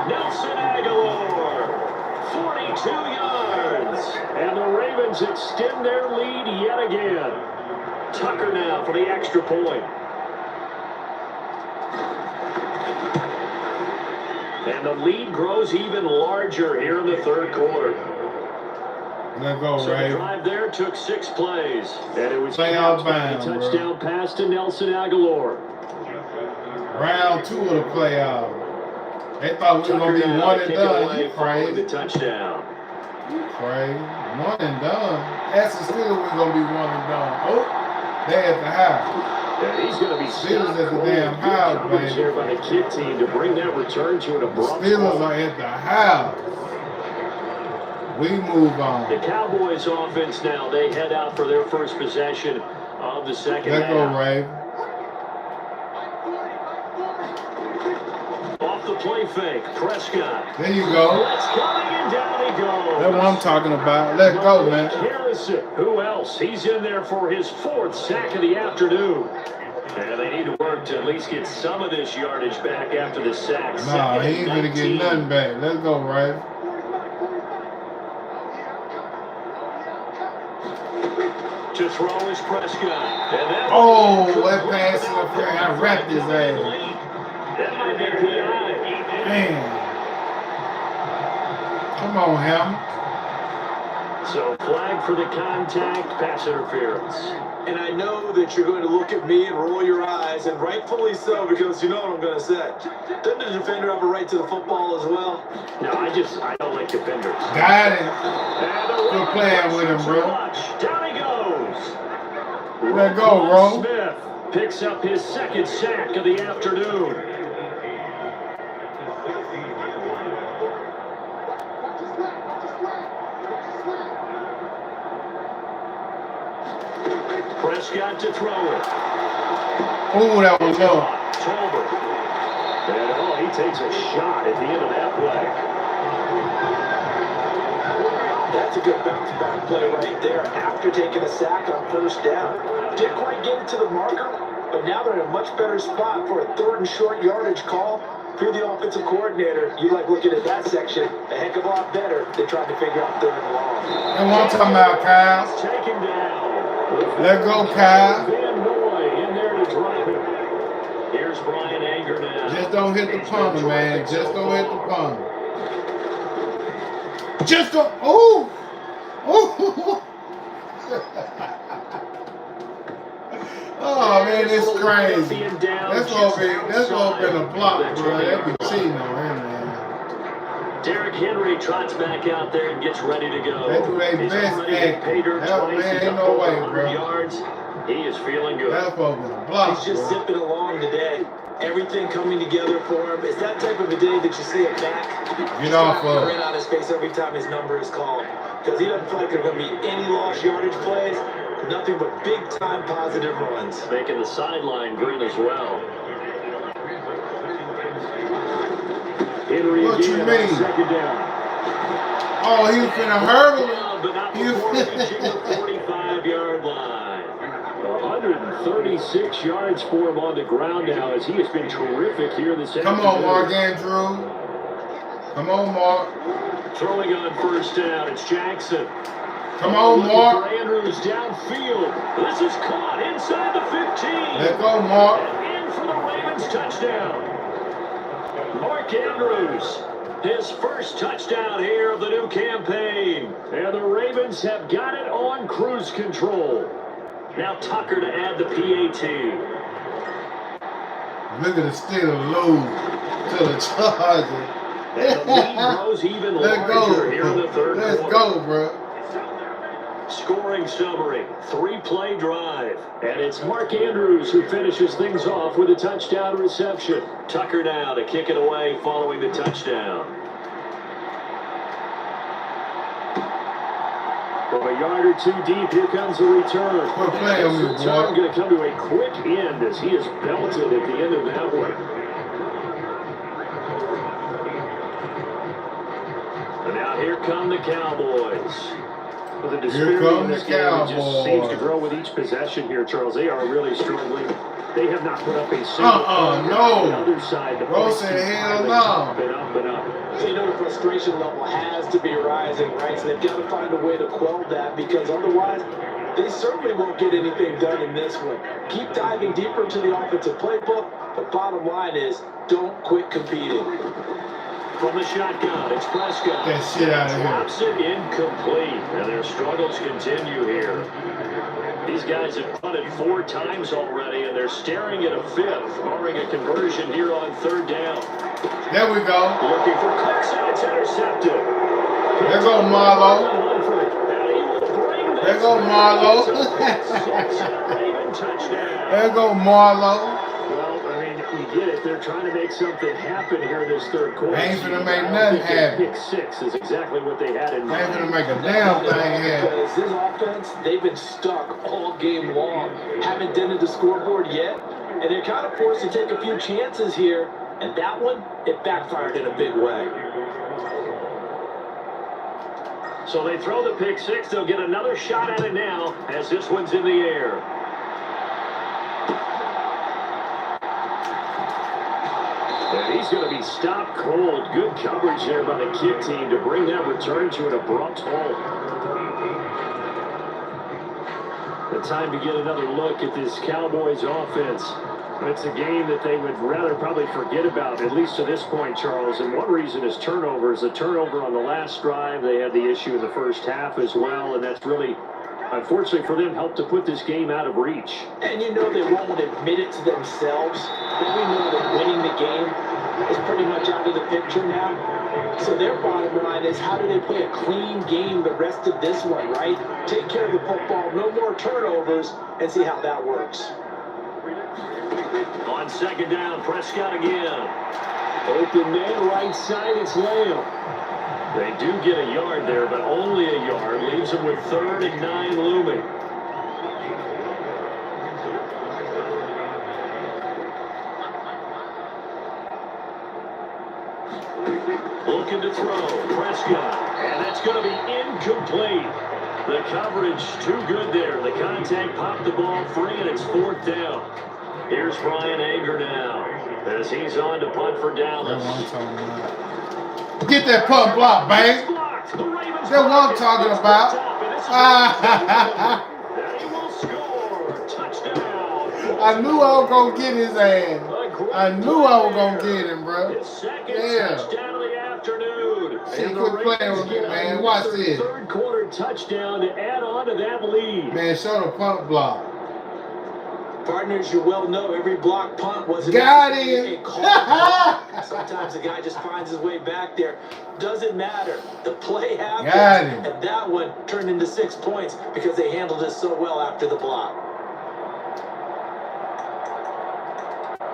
Nelson Aguilar. 42 yards. And the Ravens extend their lead yet again. Tucker now for the extra point. And the lead grows even larger here in the 3rd quarter. Let go, so right? The drive there took 6 plays. And it was Play out bound, touchdown pass to Nelson Aguilar. Round 2 of the playoff. They thought we were going to be 1 and done. You crazy. The touchdown. You crazy. 1 and done. Aston Steelers, we're going to be 1 and done. Oh, they at the house. And he's going to be Steelers stopped. at the damn house, Coverage here by the kick team to bring that return to an abrupt Steelers halt. are at the house. We move on. The Cowboys offense now, they head out for their first possession of the second Let's go, half. Ray. Off the play fake, Prescott. There you go. That's coming and down he goes. That's what I'm talking about. Let's go, man. Harrison, who else? He's in there for his 4th sack of the afternoon. And they need to work to at least get some of this yardage back after the sack. Nah, he ain't gonna get nothing back. Let's go, Ray. To throw is Prescott. And that that pass interference. I wrapped his ass. That might be PI. Man. Come on, Ham. So flag for the contact, pass interference. And I know that you're going to look at me and roll your eyes, and rightfully so, because you know what I'm going to say. Doesn't the defender have a right to the football as well? No, I don't like defenders. Got it. Good playing with him, bro. Down he goes. Let go, bro. Smith picks up his 2nd sack of the afternoon. Prescott to throw it. Oh, that was low. Tolbert. And he takes a shot at the end of that play. That's a good bounce back play right there after taking a sack on 1st down. Didn't quite get it to the marker, but now they're in a much better spot for a 3rd and short yardage call. If you're the offensive coordinator, you like looking at that section a heck of a lot better than trying to figure out 3rd and long. And one time out, Kyle. Taken down. Let go, Kyle. Van Noy in there to drop him. Here's Brian Anger now. Just don't hit the punter, man. Just don't hit the punter. Just don't. Oh. Oh. Oh man, it's crazy. That's gonna be a block, bro. That be cheating on him, man. Derrick Henry trots back out there and gets ready to go. They do their He's best already been act. paid her That twice. man He's ain't up no over way, 100 bro. yards. He is feeling good. That's supposed to be a block, He's just bro. zipping along today. Everything coming together for him. It's that type of a day that you see it back. Get off of grin on his face every time his number is called. Because he doesn't feel like there are going to be any lost yardage plays. Nothing but big-time positive runs. Making the sideline grin as well. Henry What you again mean? on 2nd down. Oh, he was finna hurdle it. Down, but not He was before reaching the 45-yard line. 136 yards for him on the ground now as he has been terrific here this afternoon. Come on, Mark Andrew. Come on, Mark. Throwing on 1st down, it's Jackson. Come on, Looking Mark. for Andrews downfield. This is caught inside the 15. Let's go, Mark. And in for the Ravens touchdown. Mark Andrews, his first touchdown here of the new campaign. And the Ravens have got it on cruise control. Now Tucker to add the PAT. Look at the Steelers lose to the Chargers. And the lead grows even larger here in the 3rd Let's quarter. go, bro. Scoring summary, 3-play drive. And it's Mark Andrews who finishes things off with a touchdown reception. Tucker now to kick it away following the touchdown. From a yard or two deep, here comes the return. Quit playing with me, This return boy. going to come to a quick end as he is belted at the end of that one. And now here come the Cowboys. Well, the disparity come in this the game just Cowboys. seems to grow with each possession here, Charles. They are really struggling. They have not put up a single point. No. On the other side, the Bro points said, keep hell piling no. up and up and up. So you know the frustration level has to be rising, right? So they've got to find a way to quell that because otherwise they certainly won't get anything done in this one. Keep diving deeper into the offensive playbook, but bottom line is don't quit competing. From the shotgun, it's Prescott. Get that shit out of here. Drops it incomplete, and their struggles continue here. These guys have punted 4 times already, and they're staring at a 5th, barring a conversion here on 3rd down. There we go. Looking for Cooks, and it's intercepted. There go Marlo. There go Marlo. touchdown. There go Marlowe. Well, I mean, you get it. They're trying to make something happen here in this third quarter. Ain't gonna make nothing happen. Pick six is exactly what they had in mind. Ain't gonna make a damn thing happen. Because this offense, they've been stuck all game long. Haven't dented the scoreboard yet. And they're kind of forced to take a few chances here. And that one, it backfired in a big way. So they throw the pick six. They'll get another shot at it now as this one's in the air. And he's going to be stopped cold. Good coverage there by the kick team to bring that return to an abrupt halt. The time to get another look at this Cowboys offense. It's a game that they would rather probably forget about, at least to this point, Charles. And one reason is turnovers. The turnover on the last drive, they had the issue in the first half as well, and that's really, unfortunately for them, helped to put this game out of reach. And you know they won't admit it to themselves, but we know that winning the game is pretty much out of the picture now. So their bottom line is, how do they play a clean game the rest of this one, right? Take care of the football, no more turnovers, and see how that works. On second down, Prescott again. Open man, right side, it's Lamb. They do get a yard there, but only a yard. Leaves them with 3rd and 9 looming. Looking to throw, Prescott. And that's going to be incomplete. The coverage too good there. The contact popped the ball free, and it's 4th down. Here's Brian Anger now, as he's on to punt for Dallas. Get that punt block, baby. That's what I'm talking about. I knew I was going to get his ass. I knew I was going to get him, bro. Yeah. She quit playing with me, man. Watch this. Third quarter touchdown to add on to that lead. Man, show the punt block. Partners, you well know every block punt wasn't got him. Sometimes the guy just finds his way back there. Doesn't matter. The play happened. Got him. And that one turned into 6 points because they handled it so well after the block.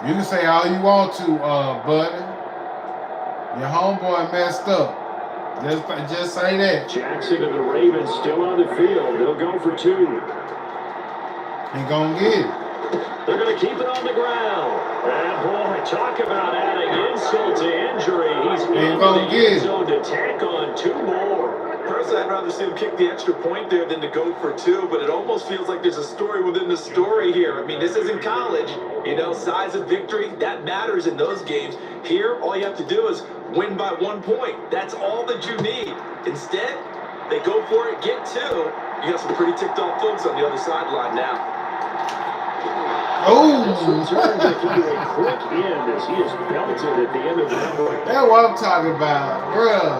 You can say all you want to, buddy. Your homeboy messed up. Just say that. Jackson and the Ravens still on the field. They'll go for 2. He gonna get it. They're going to keep it on the ground. And boy, talk about adding insult to injury. He's in the end zone to tack on 2 more. Personally, I'd rather see him kick the extra point there than to go for 2, but it almost feels like there's a story within the story here. I mean, this isn't college. You know, size of victory, that matters in those games. Here, all you have to do is win by 1 point. That's all that you need. Instead, they go for it, get 2. You got some pretty ticked off folks on the other sideline now. Oh! Return to a quick end as he is belted at the end of the number. That's what I'm talking about, bruh.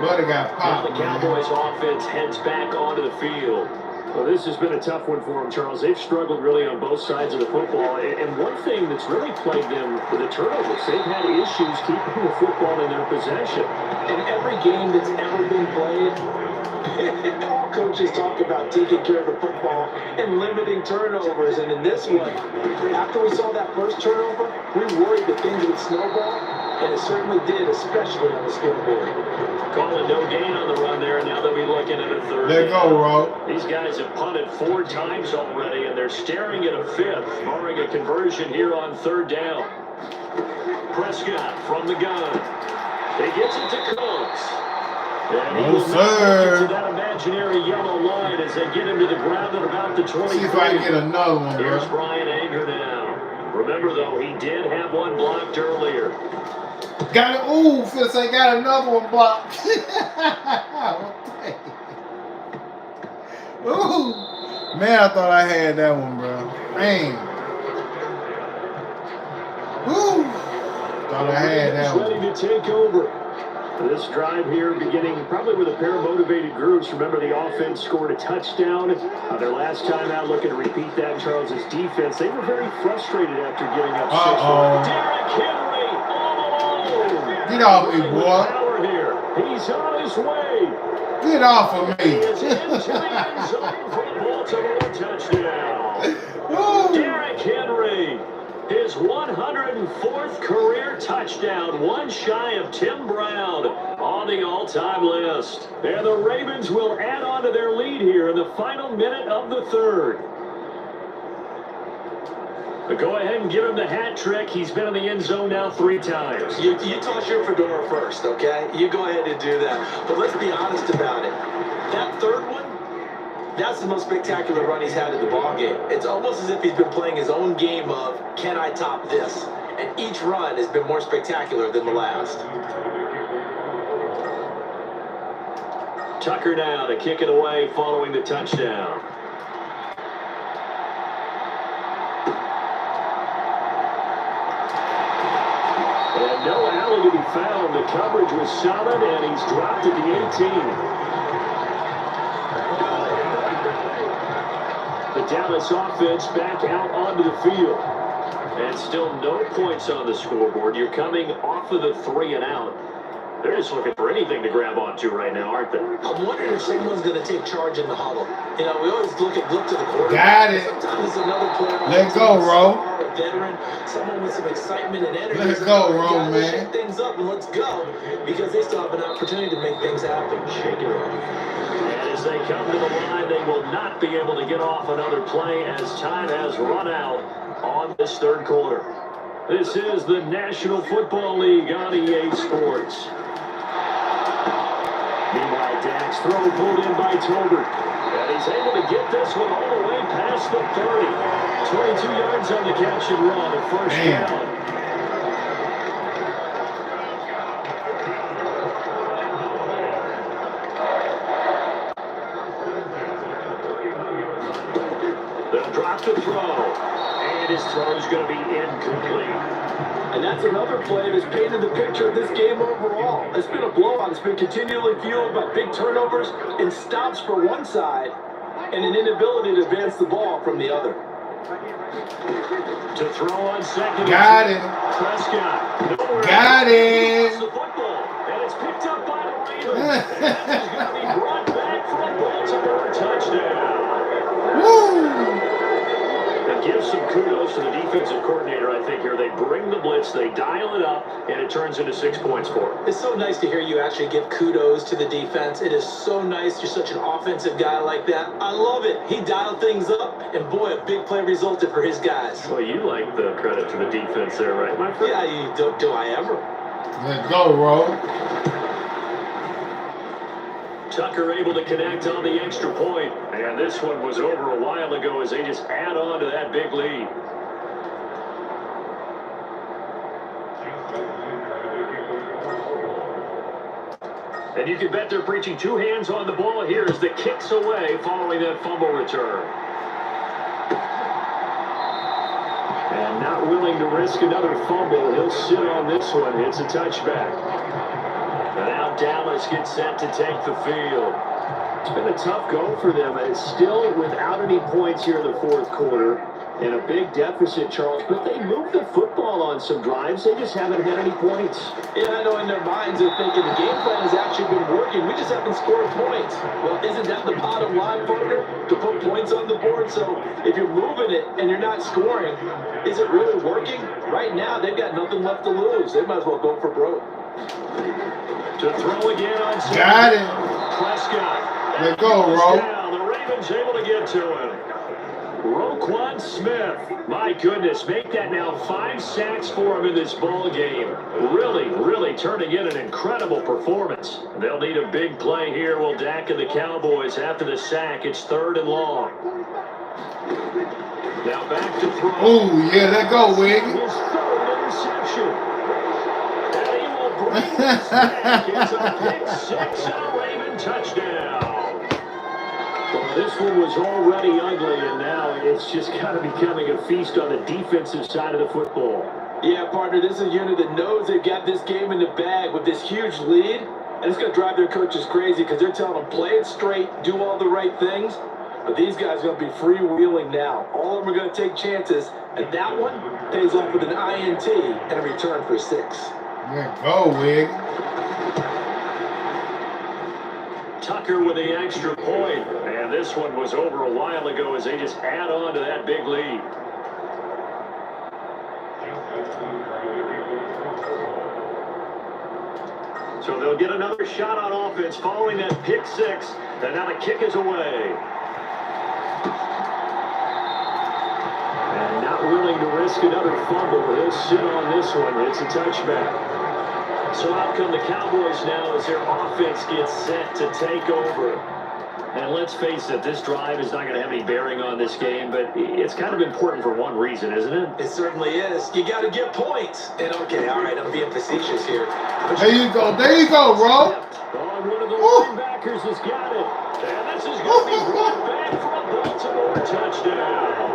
Buddy got popped. Now the Cowboys offense heads back onto the field. Well, this has been a tough one for them, Charles. They've struggled really on both sides of the football. And one thing that's really plagued them with the turnovers, they've had issues keeping the football in their possession. In every game that's ever been played, all coaches talk about taking care of the football and limiting turnovers. And in this one, after we saw that first turnover, we worried that things would snowball. And it certainly did, especially on the scoreboard. Calling no gain on the run there, and now they'll be looking at a 3rd. Let go, Ro. These guys have punted 4 times already, and they're staring at a 5th, barring a conversion here on 3rd down. Prescott from the gun. He gets it to Cooks. And he will not make it to that imaginary yellow line as they get him to the ground at about the 20. See if I can get another one, Here's bro. Brian Anger now. Remember, though, he did have one blocked earlier. Got it. Ooh, Phil say got another one blocked. Ooh. Man, I thought I had that one, bro. Man. Ooh. Thought I had that one. Ready to take over. This drive here beginning probably with a pair of motivated groups. Remember, the offense scored a touchdown. Their last time out, looking to repeat that. Charles's defense, they were very frustrated after giving up 6. Derrick Henry all alone. Get off me, boy. Power here. He's on his way. Get off of me. He is into the end zone for the Baltimore touchdown. Woo. Derrick Henry, his 104th career touchdown, one shy of Tim Brown on the all-time list. And the Ravens will add on to their lead here in the final minute of the third. But go ahead and give him the hat trick. He's been in the end zone now 3 times. You toss your fedora first, okay? You go ahead and do that. But let's be honest about it. That third one, that's the most spectacular run he's had in the ballgame. It's almost as if he's been playing his own game of, can I top this? And each run has been more spectacular than the last. Tucker now to kick it away following the touchdown. And no alley to be found. The coverage was solid, and he's dropped at the 18. The Dallas offense back out onto the field. And still no points on the scoreboard. You're coming off of the 3 and out. They're just looking for anything to grab onto right now, aren't they? I'm wondering if someone's going to take charge in the huddle. You know, we always look to the quarterback. Got it. Sometimes another player. Let go, Ro. A veteran, someone with some excitement and energy. Let's go, Ro, man. Shake things up and let's go, because they still have an opportunity to make things happen. Shake it up. And as they come to the line, they will not be able to get off another play as time has run out on this third quarter. This is the National Football League on EA Sports. Meanwhile, Dak's throw pulled in by Tolbert. And he's able to get this one all the way past the 30. 22 yards on the catch and run, a first down. They'll drop the throw. And his throw is going to be incomplete. And that's another play that's painted the picture of this game overall. It's been a blowout. It's been continually fueled by big turnovers and stops for one side and an inability to advance the ball from the other. To throw on second. Got it. Prescott. Got it. The football. And it's picked up by the Ravens. And this is going to be brought back for a Baltimore touchdown. Woo. And give some kudos to the defensive coordinator, I think, here. They bring the blitz, they dial it up, and it turns into 6 points for them. It's so nice to hear you actually give kudos to the defense. It is so nice. You're such an offensive guy like that. I love it. He dialed things up, and boy, a big play resulted for his guys. Well, you like the credit to the defense there, right, my friend? Yeah, do I ever? Let's go, Ro. Tucker able to connect on the extra point. And this one was over a while ago as they just add on to that big lead. And you can bet they're preaching 2 hands on the ball here as the kicks away following that fumble return. And not willing to risk another fumble, he'll sit on this one. It's a touchback. And now Dallas gets set to take the field. It's been a tough go for them, and it's still without any points here in the fourth quarter. In a big deficit, Charles, but they moved the football on some drives. They just haven't had any points. Yeah, I know in their minds they're thinking the game plan has actually been working. We just haven't scored points. Well, isn't that the bottom line, partner? To put points on the board? So if you're moving it and you're not scoring, is it really working? Right now, they've got nothing left to lose. They might as well go for broke. To throw again on second. Got it. Prescott. Let's go, Ro. The Ravens able to get to him. Roquan Smith, my goodness, make that now 5 sacks for him in this ball game. Really turning in an incredible performance. They'll need a big play here. Will Dak and the Cowboys after the sack? It's 3rd and long. Now back to throw. Ooh, yeah, let go, Wig. His 3rd interception. And he will bring this back. It's a pick 6 and a Raven touchdown. Well, this one was already ugly, and now it's just kind of becoming a feast on the defensive side of the football. Yeah, partner, this is a unit that knows they've got this game in the bag with this huge lead, and it's going to drive their coaches crazy because they're telling them, play it straight, do all the right things, but these guys are going to be freewheeling now. All of them are going to take chances, and that one pays off with an INT and a return for 6. Let go, Wig. Tucker Tucker with the extra point. And this one was over a while ago as they just add on to that big lead. So they'll get another shot on offense following that pick six. And now the kick is away. And not willing to risk another fumble. He'll sit on this one. It's a touchback. So out come the Cowboys now as their offense gets set to take over. And let's face it, this drive is not going to have any bearing on this game, but it's kind of important for one reason, isn't it? It certainly is. You got to get points. And okay, all right, I'm being facetious here. There you go, bro. Oh, one of the linebackers has got it. And this is going to be brought back for a Baltimore touchdown.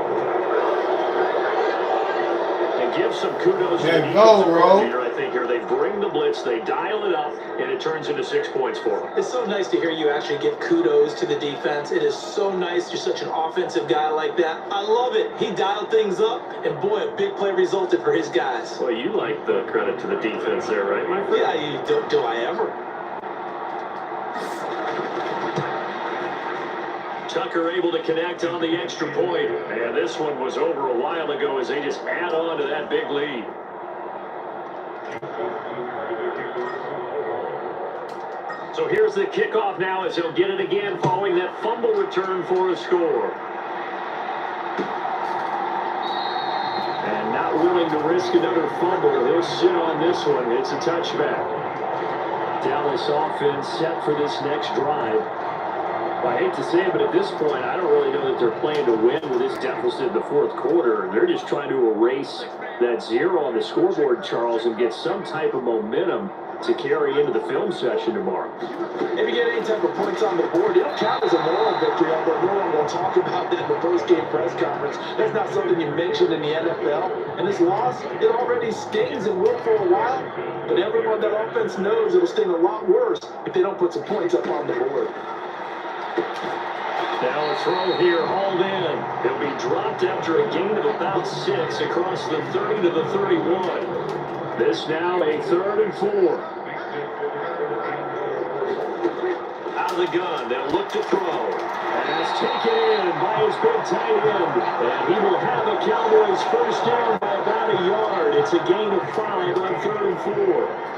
And give some kudos to the defensive coordinator, I think, here. They bring the blitz, they dial it up, and it turns into 6 points for them. It's so nice to hear you actually give kudos to the defense. It is so nice. You're such an offensive guy like that. I love it. He dialed things up, and boy, a big play resulted for his guys. Well, you like the credit to the defense there, right, my friend? Yeah, do I ever? Tucker able to connect on the extra point. And this one was over a while ago as they just add on to that big lead. So here's the kickoff now as he'll get it again following that fumble return for a score. And not willing to risk another fumble. He'll sit on this one. It's a touchback. Dallas offense set for this next drive. I hate to say it, but at this point, I don't really know that they're playing to win with this deficit in the fourth quarter. They're just trying to erase that zero on the scoreboard, Charles, and get some type of momentum to carry into the film session tomorrow. If you get any type of points on the board, it'll count as a moral victory, although no one will talk about that in the post-game press conference. That's not something you mentioned in the NFL. And this loss, it already stings and will for a while, but everyone that offense knows it'll sting a lot worse if they don't put some points up on the board. Now a throw here, hauled in. He'll be dropped after a gain of about 6 across the 30 to the 31. This now a 3rd and 4. Out of the gun, they'll look to throw. And it's taken in by his big tight end. And he will have a Cowboys first down by about a yard. It's a gain of 5 on 3rd and 4.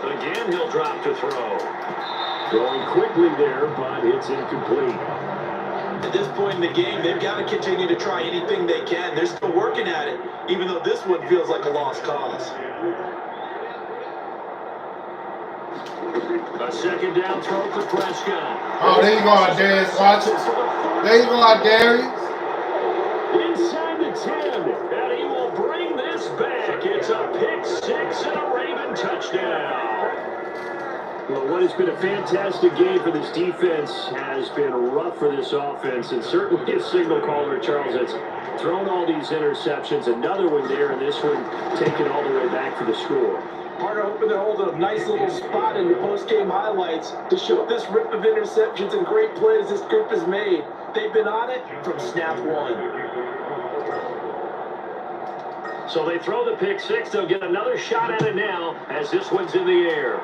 Again, he'll drop to throw. Going quickly there, but it's incomplete. At this point in the game, they've got to continue to try anything they can. They're still working at it, even though this one feels like a lost cause. A second down throw for Prescott. Oh, there you go, Darius. Watch it. There you go, Darius. Inside the 10, and he will bring this back. It's a pick 6 and a Raven touchdown. Well, what has been a fantastic game for this defense has been rough for this offense, and certainly a signal caller, Charles, that's thrown all these interceptions. Another one there, and this one taken all the way back for the score. Partner hoping they're holding a nice little spot in the post-game highlights to show this rip of interceptions and great plays this group has made. They've been on it from snap one. So they throw the pick 6. They'll get another shot at it now as this one's in the air.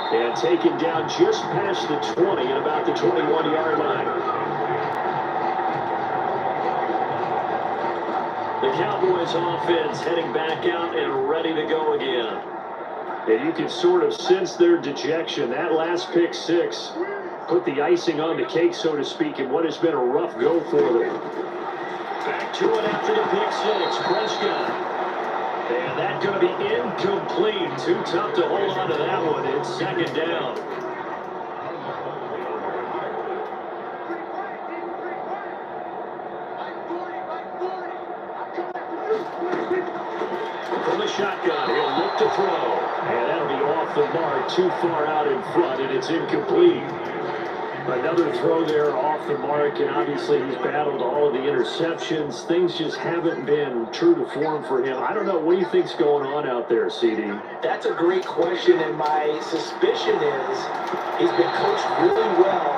And taken down just past the 20 at about the 21-yard line. The Cowboys offense heading back out and ready to go again. And you can sort of sense their dejection. That last pick 6 put the icing on the cake, so to speak, in what has been a rough go for them. Back to it after the pick 6. Prescott. And that's going to be incomplete. Too tough to hold on to that one. It's second down. From the shotgun, he'll look to throw. And that'll be off the mark, too far out in front, and it's incomplete. Another throw there off the mark, and obviously he's battled all of the interceptions. Things just haven't been true to form for him. I don't know. What do you think's going on out there, CD? That's a great question, and my suspicion is he's been coached really well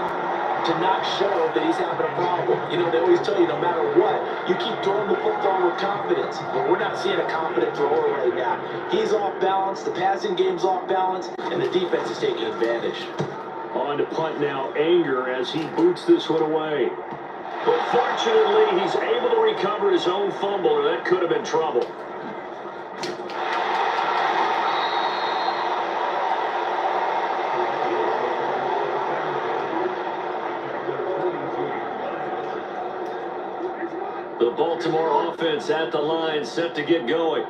to not show that he's having a problem. You know, they always tell you no matter what, you keep throwing the football with confidence. But we're not seeing a confident thrower right now. He's off balance, the passing game's off balance, and the defense is taking advantage. On to punt now, Anger, as he boots this one away. But fortunately, he's able to recover his own fumble, or that could have been trouble. The Baltimore offense at the line, set to get going.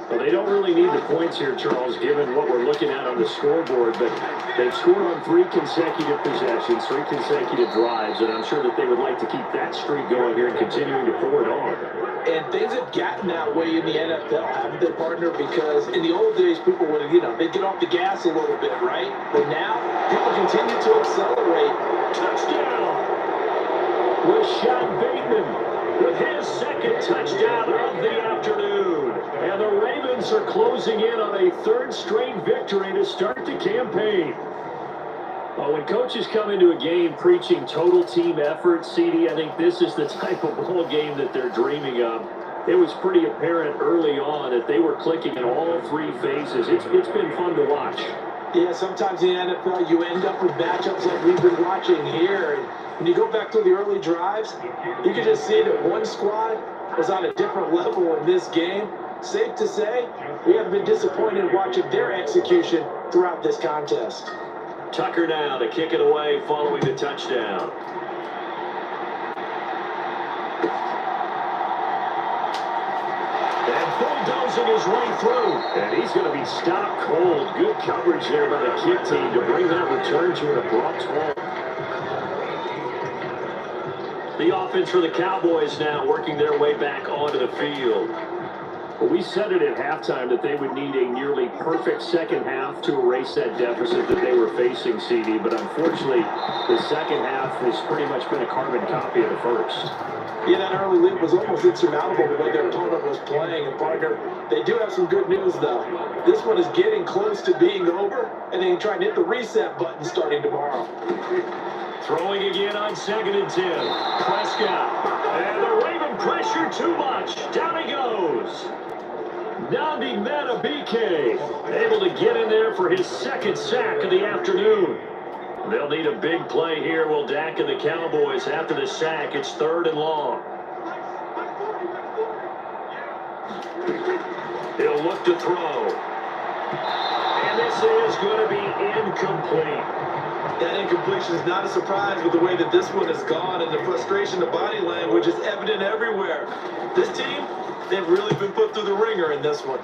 Well, they don't really need the points here, Charles, given what we're looking at on the scoreboard, but they've scored on 3 consecutive possessions, 3 consecutive drives, and I'm sure that they would like to keep that streak going here and continuing to pour it on. And things have gotten that way in the NFL, haven't they, partner? Because in the old days, people would have, they'd get off the gas a little bit, right? But now, people continue to accelerate. Touchdown! Rashad Bateman with his second touchdown of the afternoon. And the Ravens are closing in on a 3rd straight victory to start the campaign. Well, when coaches come into a game preaching total team effort, CD, I think this is the type of ball game that they're dreaming of. It was pretty apparent early on that they were clicking in all 3 phases. It's been fun to watch. Yeah, sometimes in the NFL you end up with matchups like we've been watching here. And when you go back to the early drives, you can just see that one squad was on a different level in this game. Safe to say, we haven't been disappointed watching their execution throughout this contest. Tucker now to kick it away following the touchdown. And bulldozing his way through. And he's going to be stopped cold. Good coverage there by the kick team to bring that return to an abrupt halt. The offense for the Cowboys now working their way back onto the field. Well, we said it at halftime that they would need a nearly perfect second half to erase that deficit that they were facing, CD, but unfortunately, the second half has pretty much been a carbon copy of the first. Yeah, that early lead was almost insurmountable the way their opponent was playing. And partner, they do have some good news, though. This one is getting close to being over, and they can try and hit the reset button starting tomorrow. Throwing again on 2nd and 10. Prescott. And the Raven pressure too much. Down he goes. Nandi Matabike able to get in there for his 2nd sack of the afternoon. They'll need a big play here, will Dak and the Cowboys. After the sack, it's 3rd and long. He'll look to throw. And this is going to be incomplete. That incompletion is not a surprise with the way that this one has gone, and the frustration, the body language is evident everywhere. This team, they've really been put through the ringer in this one.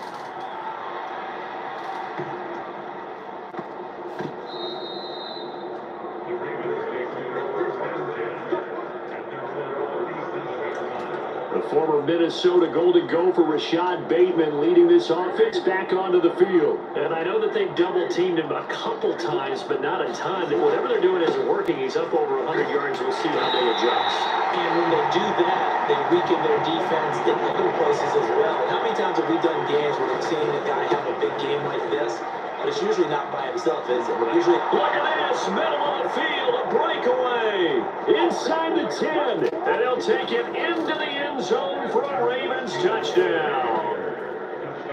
The former Minnesota Golden Gopher Rashad Bateman leading this offense back onto the field. And I know that they've double-teamed him a couple times, but not a ton. Whatever they're doing isn't working. He's up over 100 yards. We'll see how they adjust. And when they do that, they weaken their defense in other places as well. How many times have we done games where we've seen a guy have a big game like this? But it's usually not by himself, is it? Usually, look at this, middle of the field, a breakaway inside the 10, and they'll take it into the end zone for a Ravens touchdown.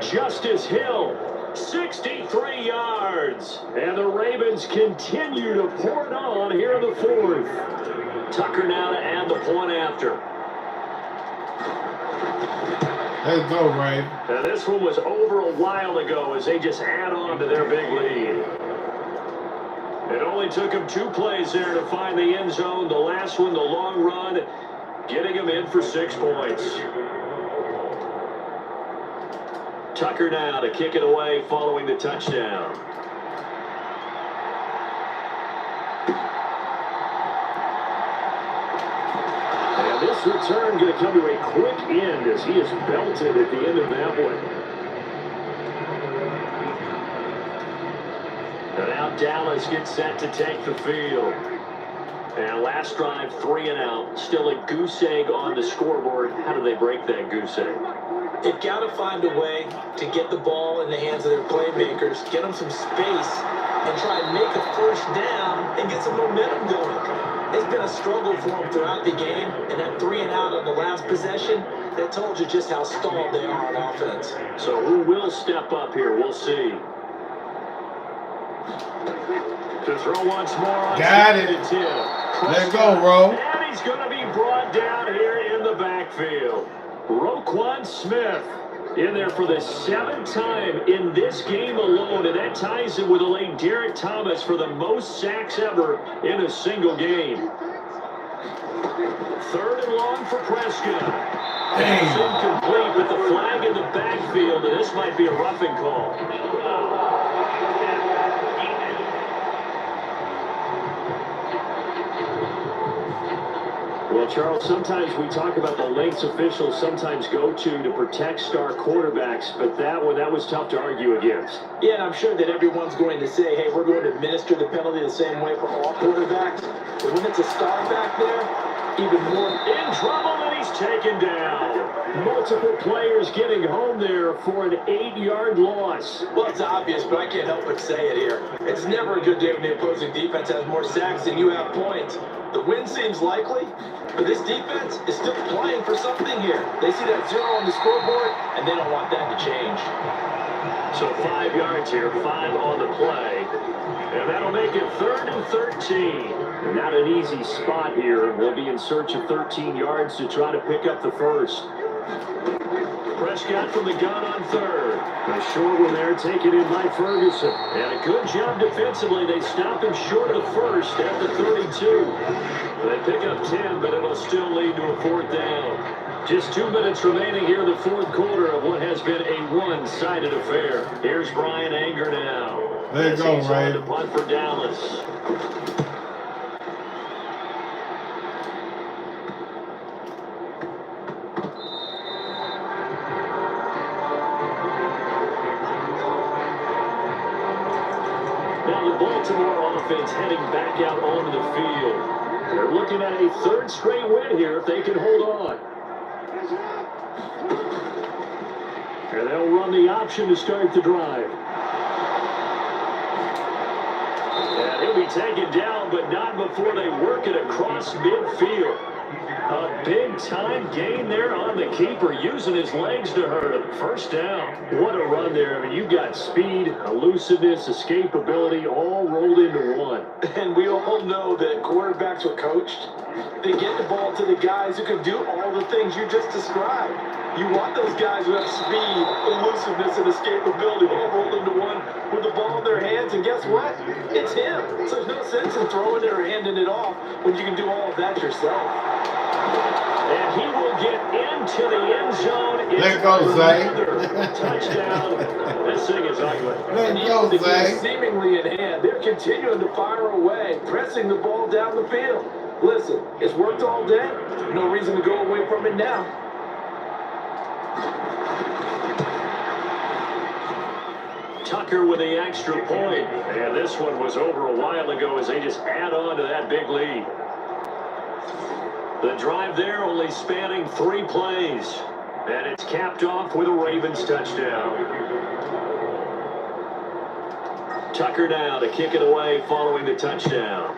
Justice Hill, 63 yards, and the Ravens continue to pour it on here in the 4th. Tucker now to add the point after. Let's go, Ray. And this one was over a while ago as they just add on to their big lead. It only took them 2 plays there to find the end zone. The last one, the long run, getting them in for 6 points. Tucker now to kick it away following the touchdown. And this return going to come to a quick end as he is belted at the end of that one. And now Dallas gets set to take the field. And last drive, 3 and out. Still a goose egg on the scoreboard. How do they break that goose egg? They've got to find a way to get the ball in the hands of their playmakers, get them some space, and try and make a first down and get some momentum going. It's been a struggle for them throughout the game, and that 3 and out on the last possession, that told you just how stalled they are on offense. So who will step up here? We'll see. To throw once more on got it. Let's go, Ro. And he's going to be brought down here in the backfield. Roquan Smith in there for the 7th time in this game alone, and that ties him with the late Derek Thomas for the most sacks ever in a single game. 3rd and long for Prescott. It's incomplete with the flag in the backfield, and this might be a roughing call. Well, Charles, sometimes we talk about the lengths officials sometimes go to protect star quarterbacks, but that was tough to argue against. Yeah, and I'm sure that everyone's going to say, hey, we're going to administer the penalty the same way for all quarterbacks. But when it's a star back there, even more in trouble, and he's taken down. Multiple players getting home there for an 8-yard loss. Well, it's obvious, but I can't help but say it here. It's never a good day when the opposing defense has more sacks than you have points. The win seems likely, but this defense is still playing for something here. They see that 0 on the scoreboard, and they don't want that to change. So 5 yards here, 5 on the play. And that'll make it 3rd and 13. Not an easy spot here. We'll be in search of 13 yards to try to pick up the first. Prescott from the gun on 3rd. A short one there taken in by Ferguson. And a good job defensively. They stop him short of the first at the 32. They pick up 10, but it'll still lead to a 4th down. Just 2 minutes remaining here in the 4th quarter of what has been a one-sided affair. Here's Brian Anger now. There you go, Ray. To punt for Dallas. Now the Baltimore offense heading back out onto the field. They're looking at a 3rd straight win here if they can hold on. And they'll run the option to start the drive. And he'll be taken down, but not before they work it across midfield. A big-time gain there on the keeper, using his legs to hurt him. First down. What a run there. I mean, you've got speed, elusiveness, escapability, all rolled into one. And we all know that quarterbacks are coached. They get the ball to the guys who can do all the things you just described. You want those guys who have speed, elusiveness, and escapability all rolled into one with the ball in their hands, and guess what? It's him. So there's no sense in throwing it or handing it off when you can do all of that yourself. And he will get into the end zone. Let go, Zay. Touchdown. This thing is ugly. Let go, Zay. Seemingly in hand, they're continuing to fire away, pressing the ball down the field. Listen, it's worked all day. No reason to go away from it now. Tucker with the extra point. And this one was over a while ago as they just add on to that big lead. The drive there only spanning 3 plays. And it's capped off with a Ravens touchdown. Tucker now to kick it away following the touchdown.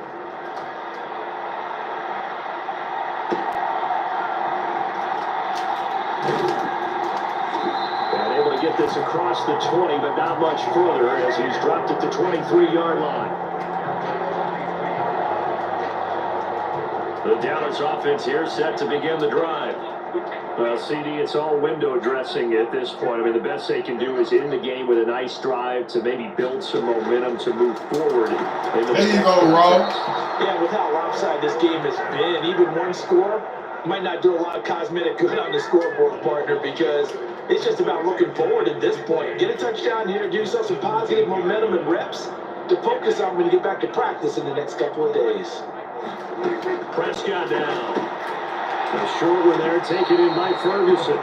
And able to get this across the 20, but not much further as he's dropped it to 23-yard line. The Dallas offense here set to begin the drive. Well, CD, it's all window dressing at this point. I mean, the best they can do is end the game with a nice drive to maybe build some momentum to move forward. There you go, Ro. Yeah, with how lopsided this game has been, even one score might not do a lot of cosmetic good on the scoreboard, partner, because it's just about looking forward at this point. Get a touchdown here, give yourself some positive momentum and reps to focus on when you get back to practice in the next couple of days. Prescott down. A short one there, taken in by Ferguson.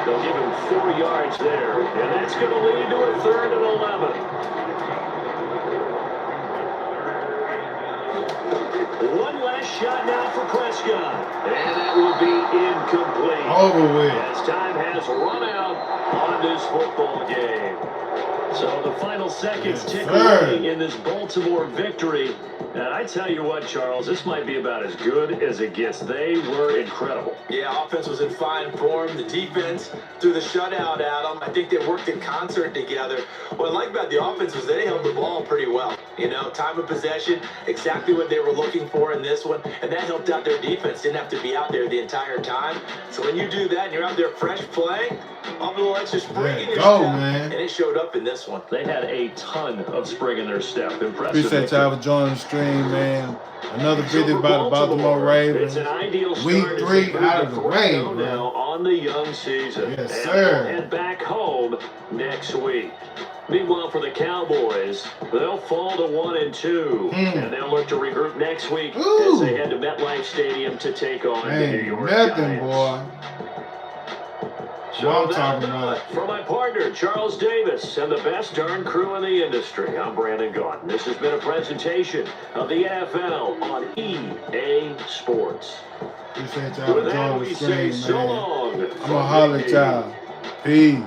They'll give him 4 yards there, and that's going to lead to a 3rd and 11. One last shot now for Prescott. And that will be incomplete. Over with. As time has run out on this football game. So the final seconds tick away in this Baltimore victory. And I tell you what, Charles, this might be about as good as it gets. They were incredible. Yeah, offense was in fine form. The defense threw the shutout at them. I think they worked in concert together. What I like about the offense was they held the ball pretty well. You know, time of possession, exactly what they were looking for in this one. And that helped out their defense. Didn't have to be out there the entire time. So when you do that and you're out there fresh playing, a little extra spring in your step, man. and it showed up in this one. They had a ton of spring in their step. Impressive. Appreciate y'all for joining the stream, man. Another video about the Baltimore Ravens. It's an ideal Week 3 out of the way, now bro. on the young season. Yes, and sir. they'll head back home next week. Meanwhile, for the Cowboys, they'll fall to 1-2, and they'll look to regroup next week as they head to MetLife Stadium to take on the New York nothing, Giants. boy. So I'm talking about. For my partner, Charles Davis, and the best darn crew in the industry, I'm Brandon Gaudin. This has been a presentation of the NFL on EA Sports. Appreciate y'all With for that, joining we the say stream, so man. long. I'm gonna holler at y'all. Peace.